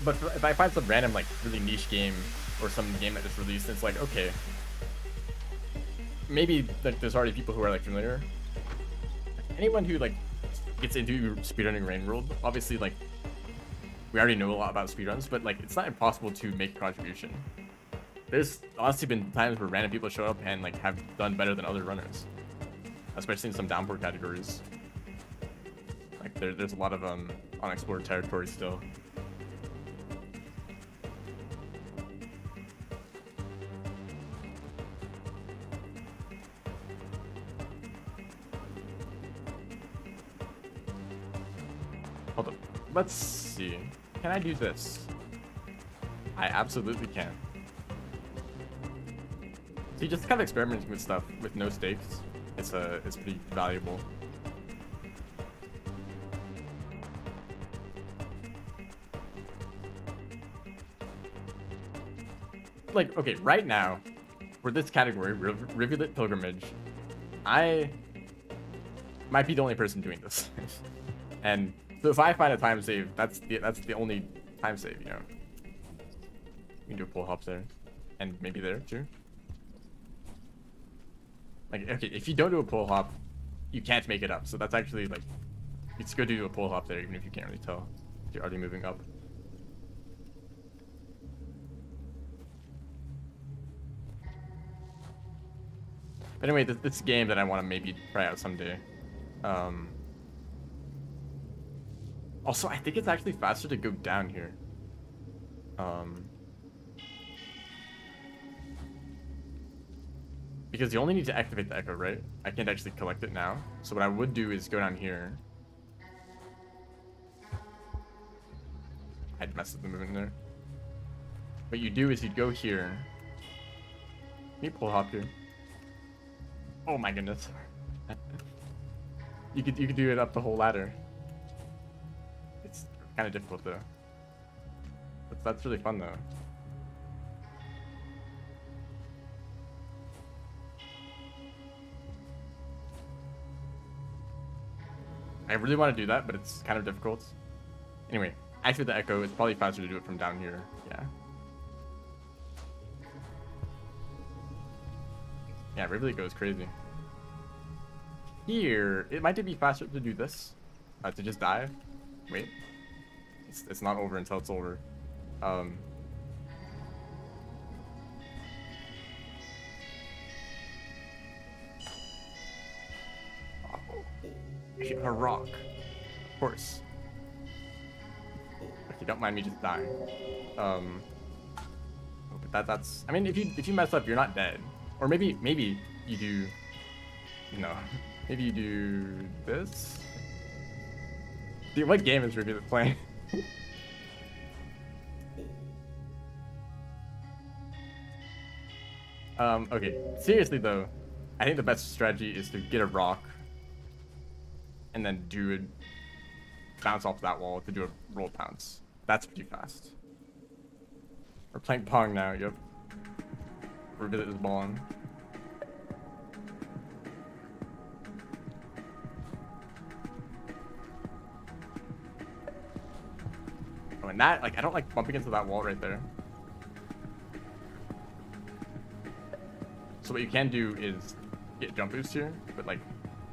But if I find some random like really niche game or some game that just released, it's like, okay, maybe like there's already people who are like familiar. Anyone who like gets into speedrunning Rain World, obviously like we already know a lot about speedruns, but like it's not impossible to make a contribution. There's honestly been times where random people show up and like have done better than other runners, especially in some downpour categories. Like there's a lot of unexplored territory still. Hold up. Let's see. Can I do this? I absolutely can. See, just kind of experimenting with stuff with no stakes. It's pretty valuable. Like, okay, right now, for this category, Rivulet Pilgrimage, I might be the only person doing this. And so if I find a time save, that's the only time save, you know. You can do a pull hop there, and maybe there too. Like, okay, if you don't do a pull hop, you can't make it up. So that's actually like, it's good to do a pull hop there, even if you can't really tell if you're already moving up. But anyway, this game that I want to maybe try out someday. Also, I think it's actually faster to go down here. Because you only need to activate the echo, right? I can't actually collect it now. So what I would do is go down here. I'd mess with the movement there. What you do is you go here. Can you pull hop here? Oh my goodness. you could do it up the whole ladder. It's kind of difficult though. But that's really fun though. I really want to do that, but it's kind of difficult. Anyway, activate the echo. It's probably faster to do it from down here. Yeah. Yeah, Rivulet goes crazy. Here, it might be faster to do this. To just dive. Wait. It's not over until it's over. A rock. Of course. Okay, don't mind me just dying. But that's... I mean, if you mess up, you're not dead. Or maybe you do... No. Maybe you do this? Dude, what game is Rivulet playing? Okay. Seriously though, I think the best strategy is to get a rock and then do it, bounce off that wall to do a roll pounce. That's pretty fast. We're playing Pong now, yep. Rivulet is balling. Oh, and that, like, I don't like bumping into that wall right there. So what you can do is get jump boost here, but like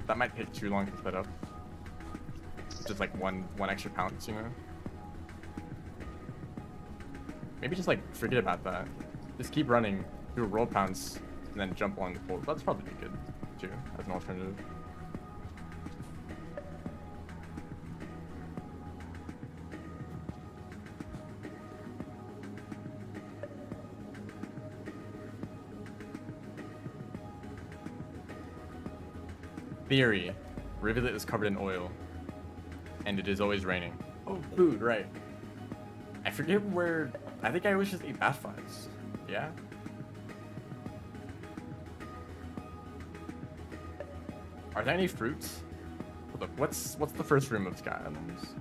that might take too long to set up. Just like one extra pounce, you know. Maybe just like forget about that. Just keep running, do a roll pounce, and then jump along the pole. That's probably good too as an alternative. Theory: Rivulet is covered in oil, and it is always raining. Oh, food, right? I forget where. I think I always just eat bat flies. Yeah. Are there any fruits? Hold up. What's the first room of Sky Islands?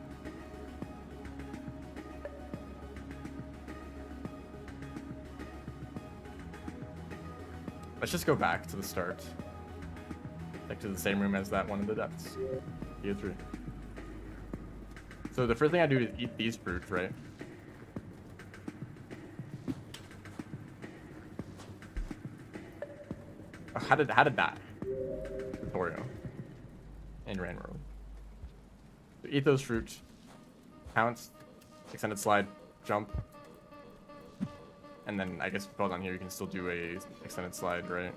Let's just go back to the start. Like to the same room as that one in the depths. Year 3. So the first thing I do is eat these fruits, right? Oh, how did that? Tutorial. In Rain World. So eat those fruits. Pounce. Extended slide. Jump. And then I guess if you on here you can still do a extended slide, right?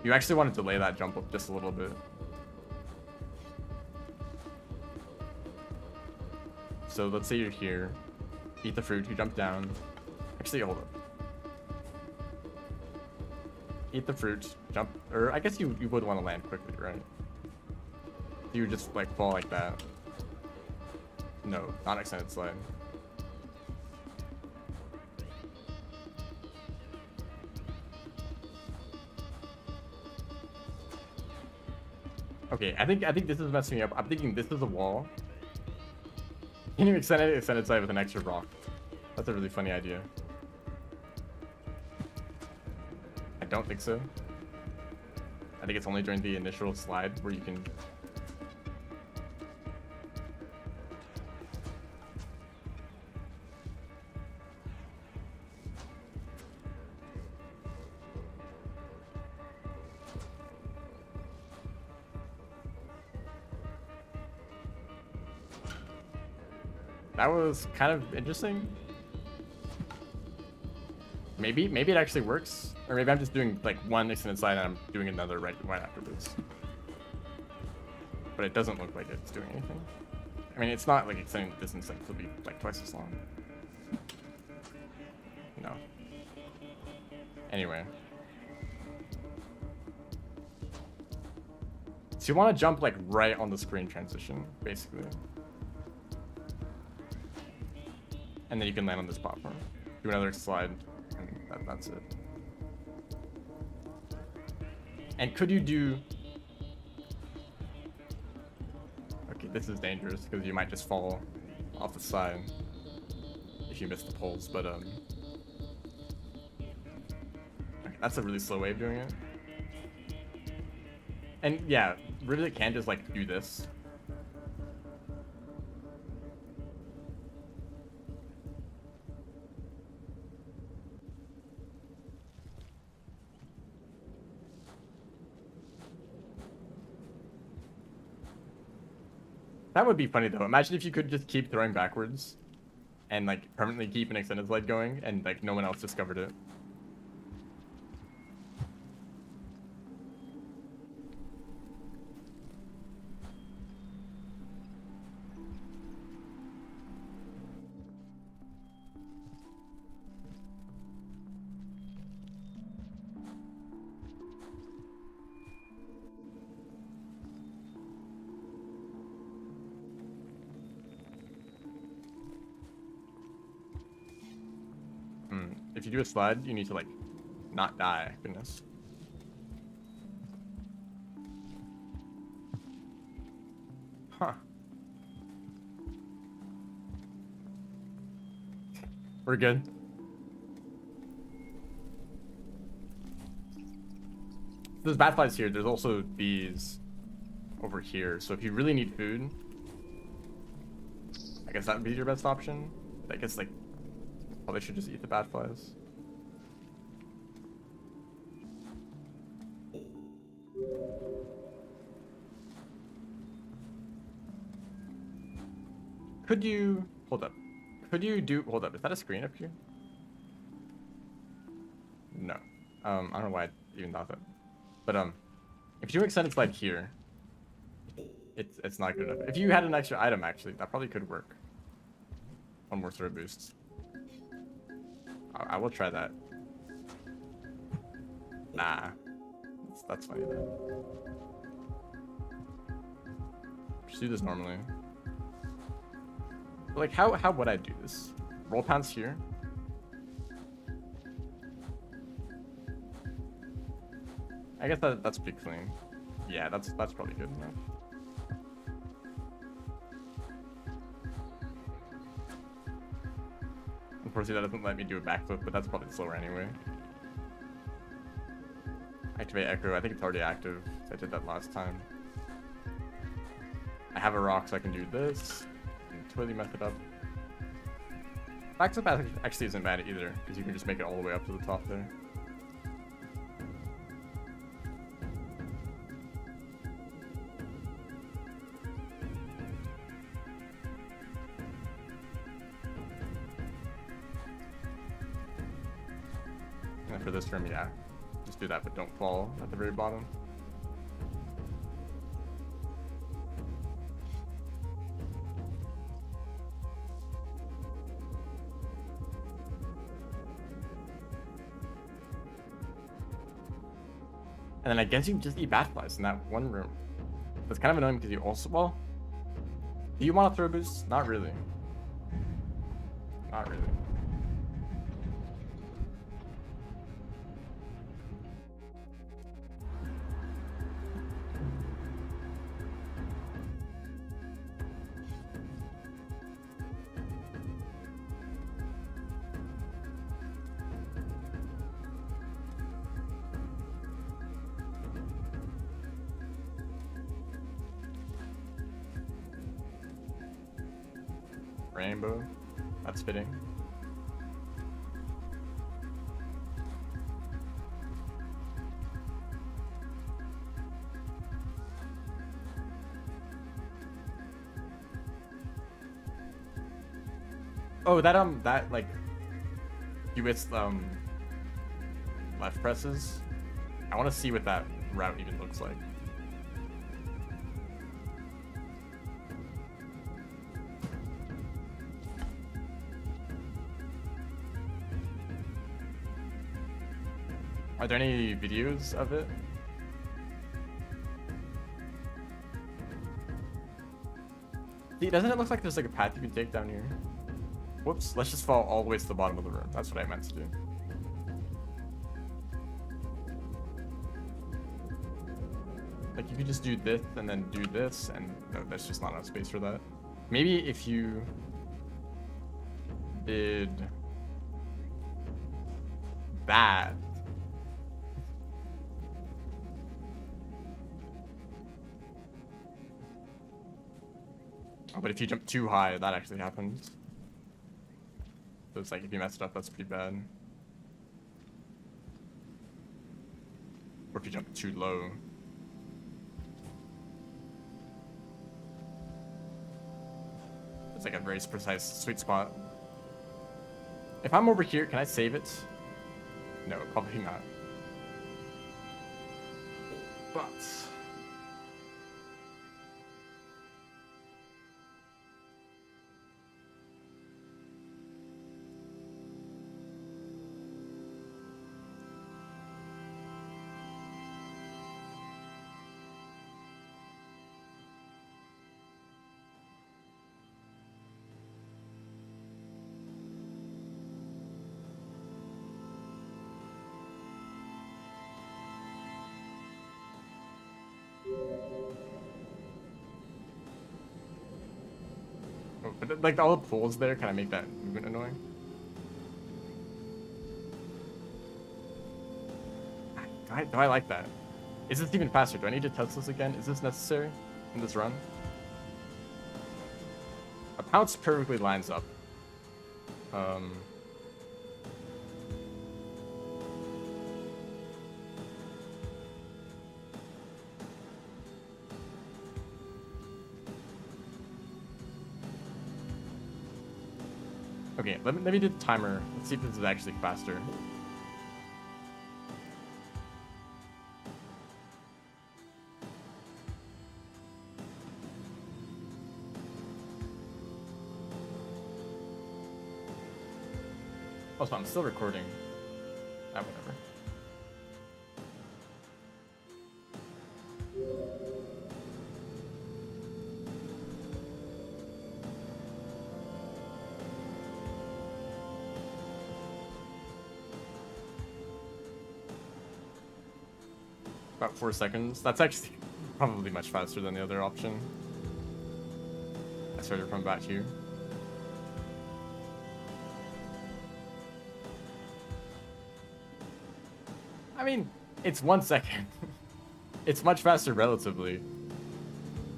You actually want to delay that jump up just a little bit. So let's say you're here, eat the fruit, you jump down. Actually, hold up. Eat the fruit, jump, or I guess you would want to land quickly, right? You would just like fall like that. No, not extended slide. Okay, I think this is messing me up. I'm thinking this is a wall. Can you extend slide with an extra rock? That's a really funny idea. I don't think so. I think it's only during the initial slide where you can. That was kind of interesting. Maybe it actually works, or maybe I'm just doing like one extended slide and I'm doing another right after this. But it doesn't look like it's doing anything. I mean, it's not like extending the distance like to be like twice as long. No. Anyway. So you want to jump like right on the screen transition, basically. And then you can land on this platform. Do another slide, and that's it. And could you do... Okay, this is dangerous, because you might just fall off the side if you miss the poles, but okay, that's a really slow way of doing it. And yeah, Rivulet can just like do this. That would be funny though. Imagine if you could just keep throwing backwards and like permanently keep an extended slide going and like no one else discovered it. If you do a slide, you need to like not die. Goodness. Huh. We're good. There's bat flies here. There's also these over here. So if you really need food, guess that would be your best option. I guess like probably should just eat the bad flies. Could you hold up? Could you do hold up? Is that a screen up here? No. I don't know why I even thought that. But if you do extended slide here, it's not good enough. If you had an extra item, actually, that probably could work. One more throw boost. I will try that. Nah, that's funny though. Just do this normally. But like, how would I do this? Roll pounds here. I guess that's pretty clean. Yeah, that's probably good enough. Unfortunately, that doesn't let me do a backflip, but that's probably slower anyway. Activate Echo. I think it's already active. I did that last time. I have a rock, so I can do this. And totally mess it up. Backflip actually isn't bad either, because you can just make it all the way up to the top there. And for this room, yeah. Just do that, but don't fall at the very bottom. And then I guess you can just eat bat flies in that one room. That's kind of annoying because you also, well, do you want to throw boost? Not really. Not really. Rainbow. That's fitting. Oh, that like Hewitt's left presses. I want to see what that route even looks like. Are there any videos of it? See, doesn't it look like there's like a path you can take down here? Whoops, let's just fall all the way to the bottom of the room. That's what I meant to do. Like you could just do this and then do this, and no, there's just not enough space for that. Maybe if you did that. Oh, but if you jump too high, that actually happens. So it's like if you mess it up, that's pretty bad. Or if you jump too low. It's like a very precise sweet spot. If I'm over here, can I save it? No, probably not. But but like all the pulls there kind of make that movement annoying. Do I like that? Is this even faster? Do I need to test this again? Is this necessary in this run? pounce perfectly lines up. Okay, let me do the timer. Let's see if this is actually faster. Oh, so I'm still recording. Ah, whatever. About 4 seconds. That's actually probably much faster than the other option. I started from back here. I mean, it's 1 second. It's much faster relatively,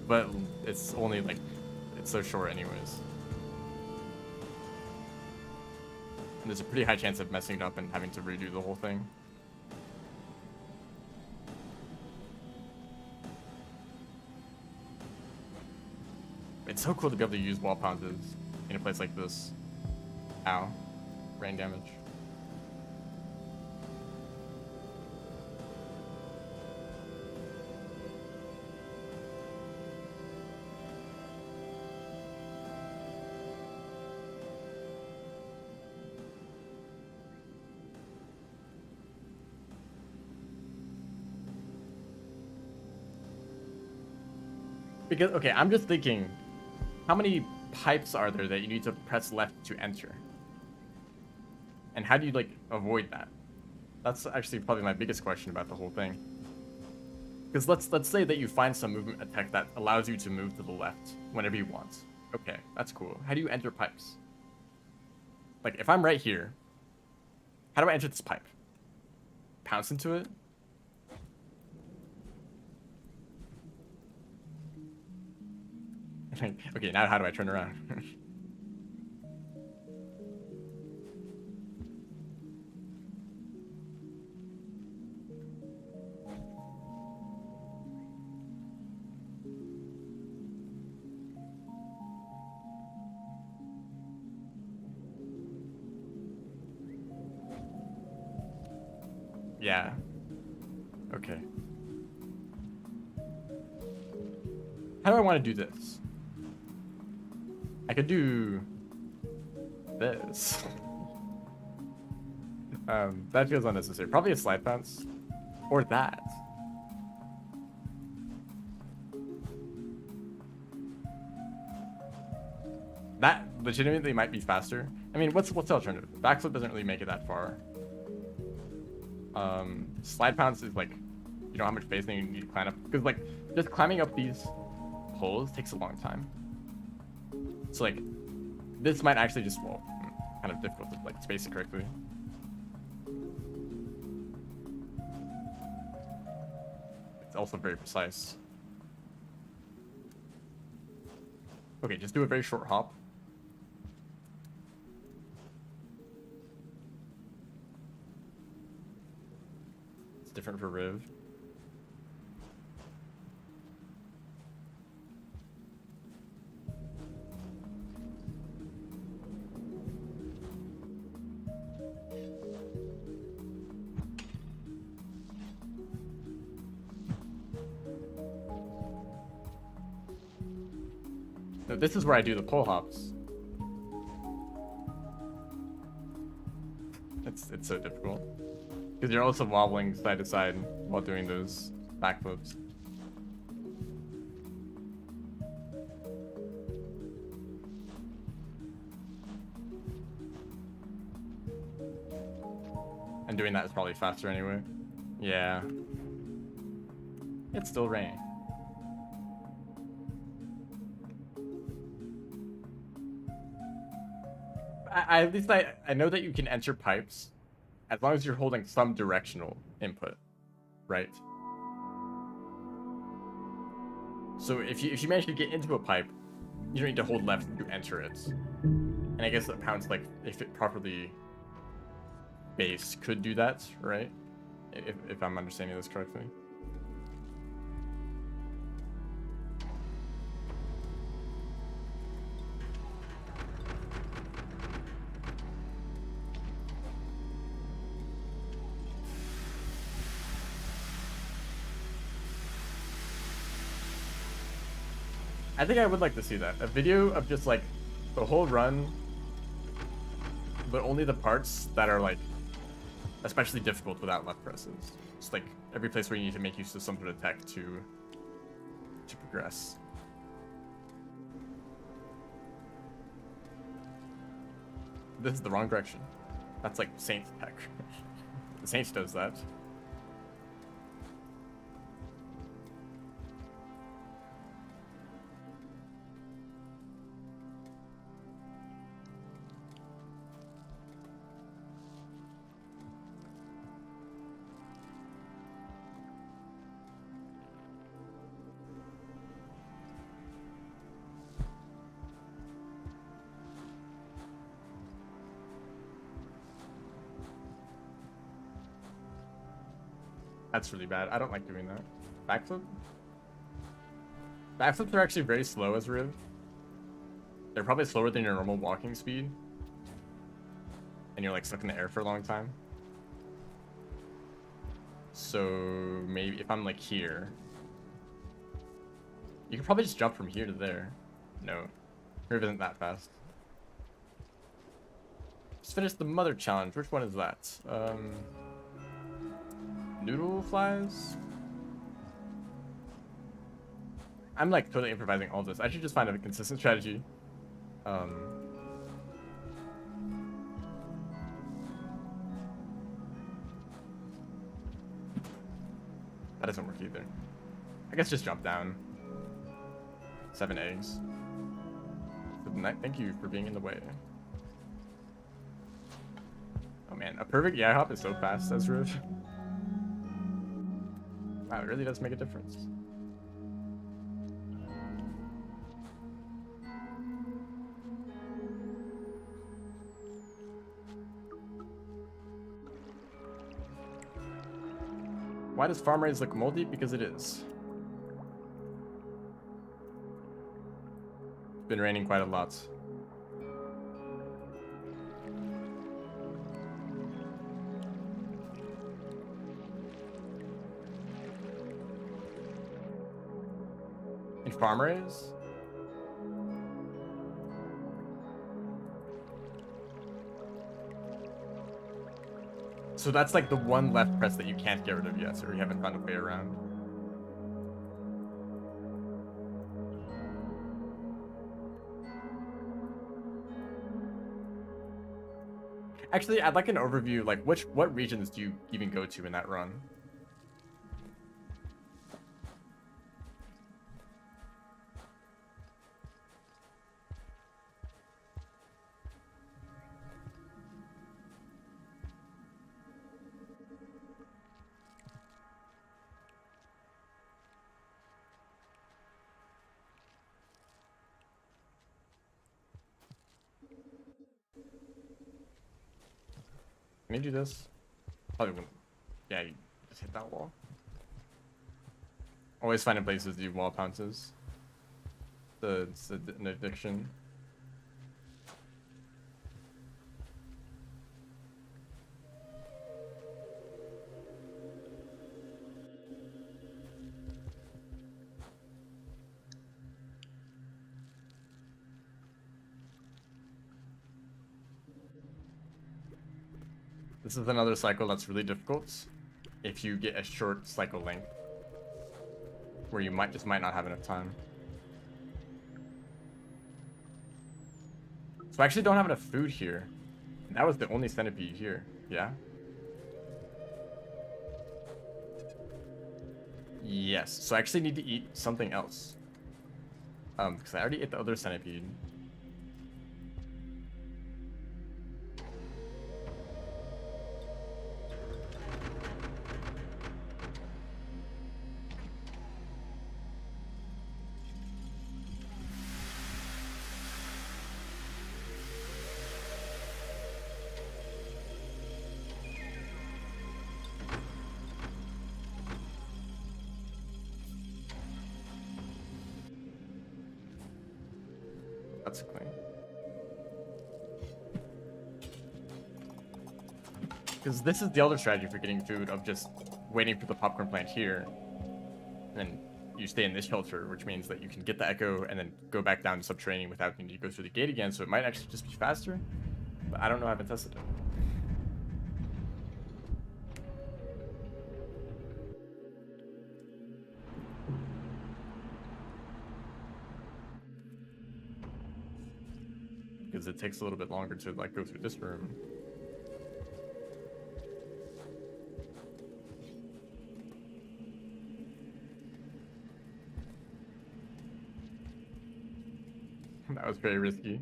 but it's only like, it's so short anyways. And there's a pretty high chance of messing it up and having to redo the whole thing. It's so cool to be able to use wall pounces in a place like this. Ow. Rain damage. Because, okay, I'm just thinking, how many pipes are there that you need to press left to enter? And how do you, like, avoid that? That's actually probably my biggest question about the whole thing. Because let's say that you find some movement attack that allows you to move to the left whenever you want. Okay, that's cool. How do you enter pipes? Like, if I'm right here, how do I enter this pipe? Pounce into it? Okay, now how do I turn around? Yeah. Okay. How do I want to do this? I could do this. That feels unnecessary. Probably a slide bounce. Or that. That legitimately might be faster. I mean, what's the alternative? Backflip doesn't really make it that far. Slide bounce is like, you know how much spacing you need to climb up. Because like, just climbing up these poles takes a long time. So like, this might actually just, well, kind of difficult to like space it correctly. It's also very precise. Okay, just do a very short hop. It's different for Riv. No, this is where I do the pole hops. It's so difficult. Because you're also wobbling side to side while doing those backflips. And doing that is probably faster anyway. Yeah. It's still raining. At least I know that you can enter pipes as long as you're holding some directional input, right? So if you manage to get into a pipe, you don't need to hold left to enter it. And I guess the pounce, like, if it properly based, could do that, right? If I'm understanding this correctly. I think I would like to see that. A video of just like the whole run, but only the parts that are like especially difficult without left presses. Just like every place where you need to make use of some sort of tech to progress. This is the wrong direction. That's like Saint tech. The Saint does that. That's really bad. I don't like doing that. Backflip? Backflips are actually very slow as Riv. They're probably slower than your normal walking speed. And you're like stuck in the air for a long time. So maybe if I'm like here, you could probably just jump from here to there. No, Riv isn't that fast. Just finished the mother challenge. Which one is that? Noodle flies? I'm like totally improvising all this. I should just find a consistent strategy. That doesn't work either. I guess just jump down. 7 eggs. Good night. Thank you for being in the way. Oh man, a perfect yeah hop is so fast as Riv. Wow, it really does make a difference. Why does farm raise look moldy? Because it is. It's been raining quite a lot. In farm raise? So that's like the one left press that you can't get rid of yet, or you haven't found a way around. Actually, I'd like an overview, like what regions do you even go to in that run? Can you do this? Probably wouldn't. Yeah, you just hit that wall. Always finding places to do wall pounces. It's an addiction. This is another cycle that's really difficult if you get a short cycle length where you might not have enough time. So I actually don't have enough food here. That was the only centipede here. Yeah? Yes. So I actually need to eat something else. Because I already ate the other centipede. That's clean. Because this is the other strategy for getting food of just waiting for the popcorn plant here. And then you stay in this shelter, which means that you can get the echo and then go back down to subterranean without needing to go through the gate again. So it might actually just be faster. But I don't know. I haven't tested it. Because it takes a little bit longer to like go through this room. That was very risky.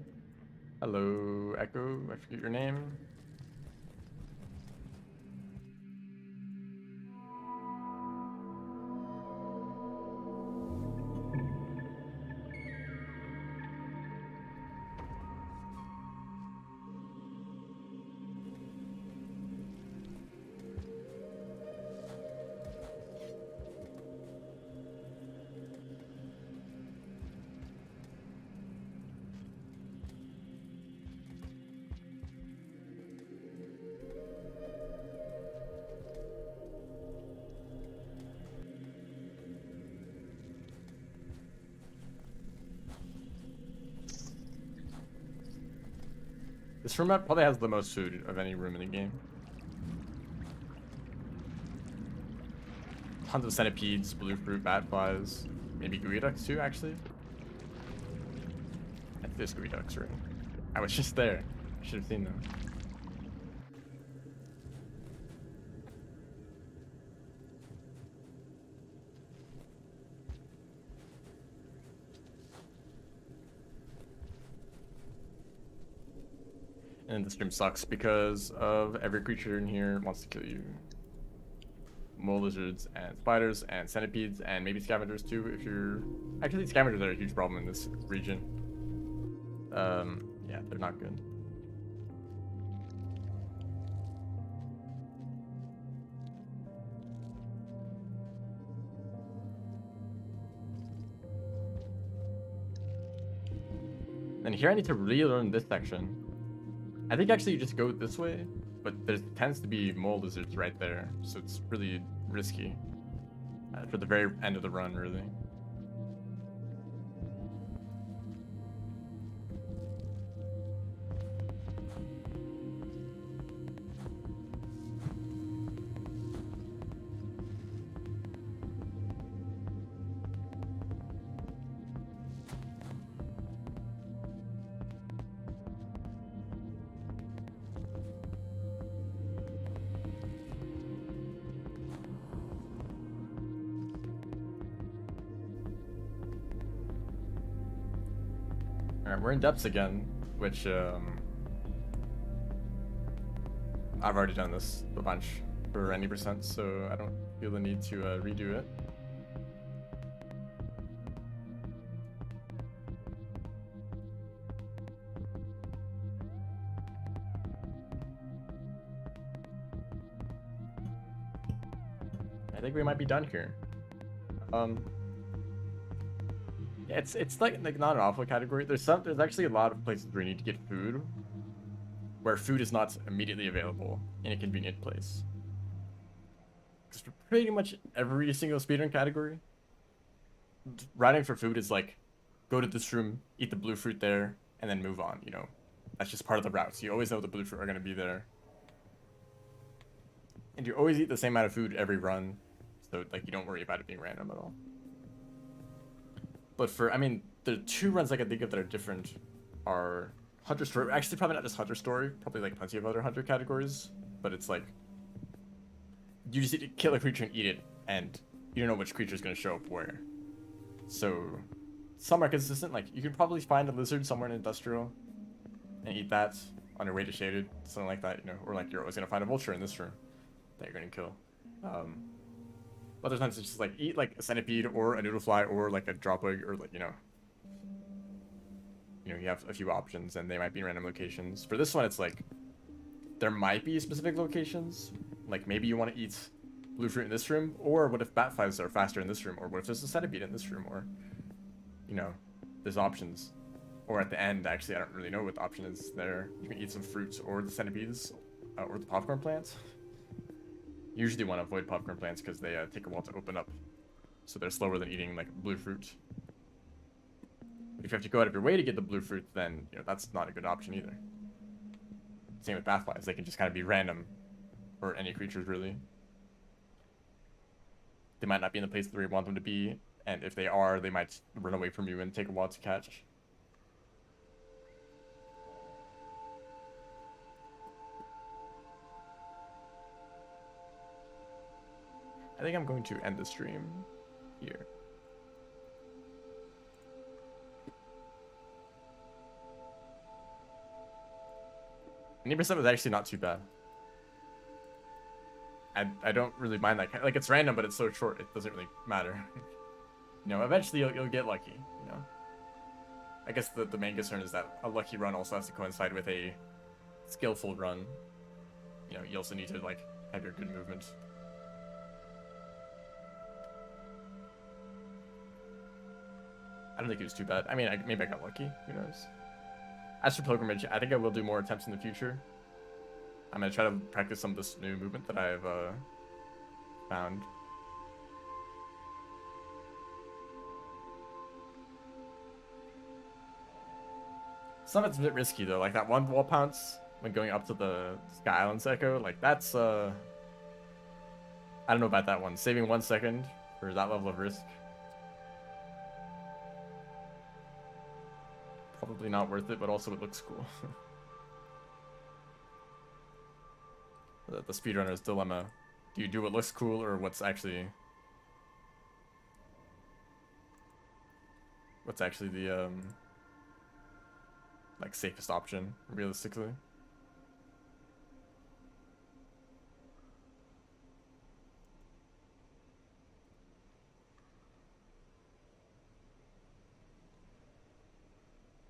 Hello, Echo. I forget your name. This room map probably has the most food of any room in the game. Tons of centipedes, blue fruit, bat flies, maybe gooey ducks too, actually. I think there's gooey ducks, right? I was just there. Should have seen them. And this room sucks because of every creature in here wants to kill you. Mole lizards and spiders and centipedes and maybe scavengers too if you're... Actually, scavengers are a huge problem in this region. Yeah, they're not good. And here I need to relearn this section. I think actually you just go this way, but there tends to be mole lizards right there, so it's really risky for the very end of the run, really. Alright, we're in depths again, which I've already done this a bunch for any percent, so I don't feel the need to redo it. I think we might be done here. It's like not an awful category. There's actually a lot of places where you need to get food, where food is not immediately available in a convenient place. Because for pretty much every single speedrun category, routing for food is like, go to this room, eat the blue fruit there, and then move on. You know, that's just part of the route. So you always know the blue fruit are going to be there, and you always eat the same amount of food every run, so like you don't worry about it being random at all. But for, I mean, the two runs I can think of that are different are Hunter Story. Actually, probably not just Hunter Story. Probably like plenty of other Hunter categories. But it's like, you just need to kill a creature and eat it, and you don't know which creature is going to show up where. So, some are consistent. Like, you can probably find a lizard somewhere in Industrial and eat that on your way to Shaded. Something like that, you know. Or like, you're always going to find a vulture in this room that you're going to kill. Other times it's just like eat like a centipede or a noodlefly or like a dropwig or like, you know, you have a few options and they might be in random locations. For this one, it's like there might be specific locations. Like maybe you want to eat blue fruit in this room, or what if bat flies are faster in this room, or what if there's a centipede in this room, or, you know, there's options. Or at the end, actually, I don't really know what the option is there. You can eat some fruits or the centipedes or the popcorn plants. Usually want to avoid popcorn plants because they take a while to open up. So they're slower than eating like blue fruit. But if you have to go out of your way to get the blue fruit, then that's not a good option either. Same with bathflies. They can just kind of be random for any creatures really. They might not be in the place where you want them to be, and if they are, they might run away from you and take a while to catch. I think I'm going to end the stream here. And 80% was actually not too bad. I don't really mind that. Like, it's random, but it's so short, it doesn't really matter. Eventually you'll get lucky, I guess the main concern is that a lucky run also has to coincide with a skillful run. You also need to, like, have your good movement. I don't think it was too bad. I mean, maybe I got lucky. Who knows? As for Pilgrimage, I think I will do more attempts in the future. I'm going to try to practice some of this new movement that I've found. Some of it's a bit risky, though. Like that one wall pounce when going up to the Sky Islands Echo. Like, that's... I don't know about that one. Saving 1 second for that level of risk. Probably not worth it, but also it looks cool. The speedrunner's dilemma. Do you do what looks cool or what's actually the like safest option realistically?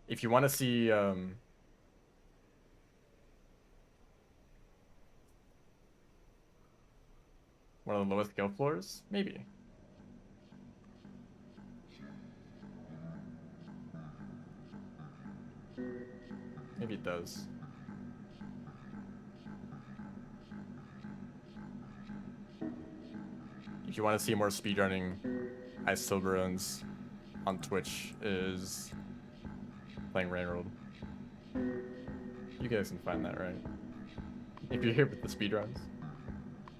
If you want to see one of the lowest skill floors, maybe. Maybe it does. If you want to see more speedrunning, Ice Silverons on Twitch is playing Railroad. You guys can find that, right? If you're here with the speedruns.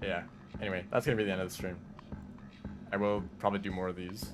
Yeah. Anyway, that's gonna be the end of the stream. I will probably do more of these.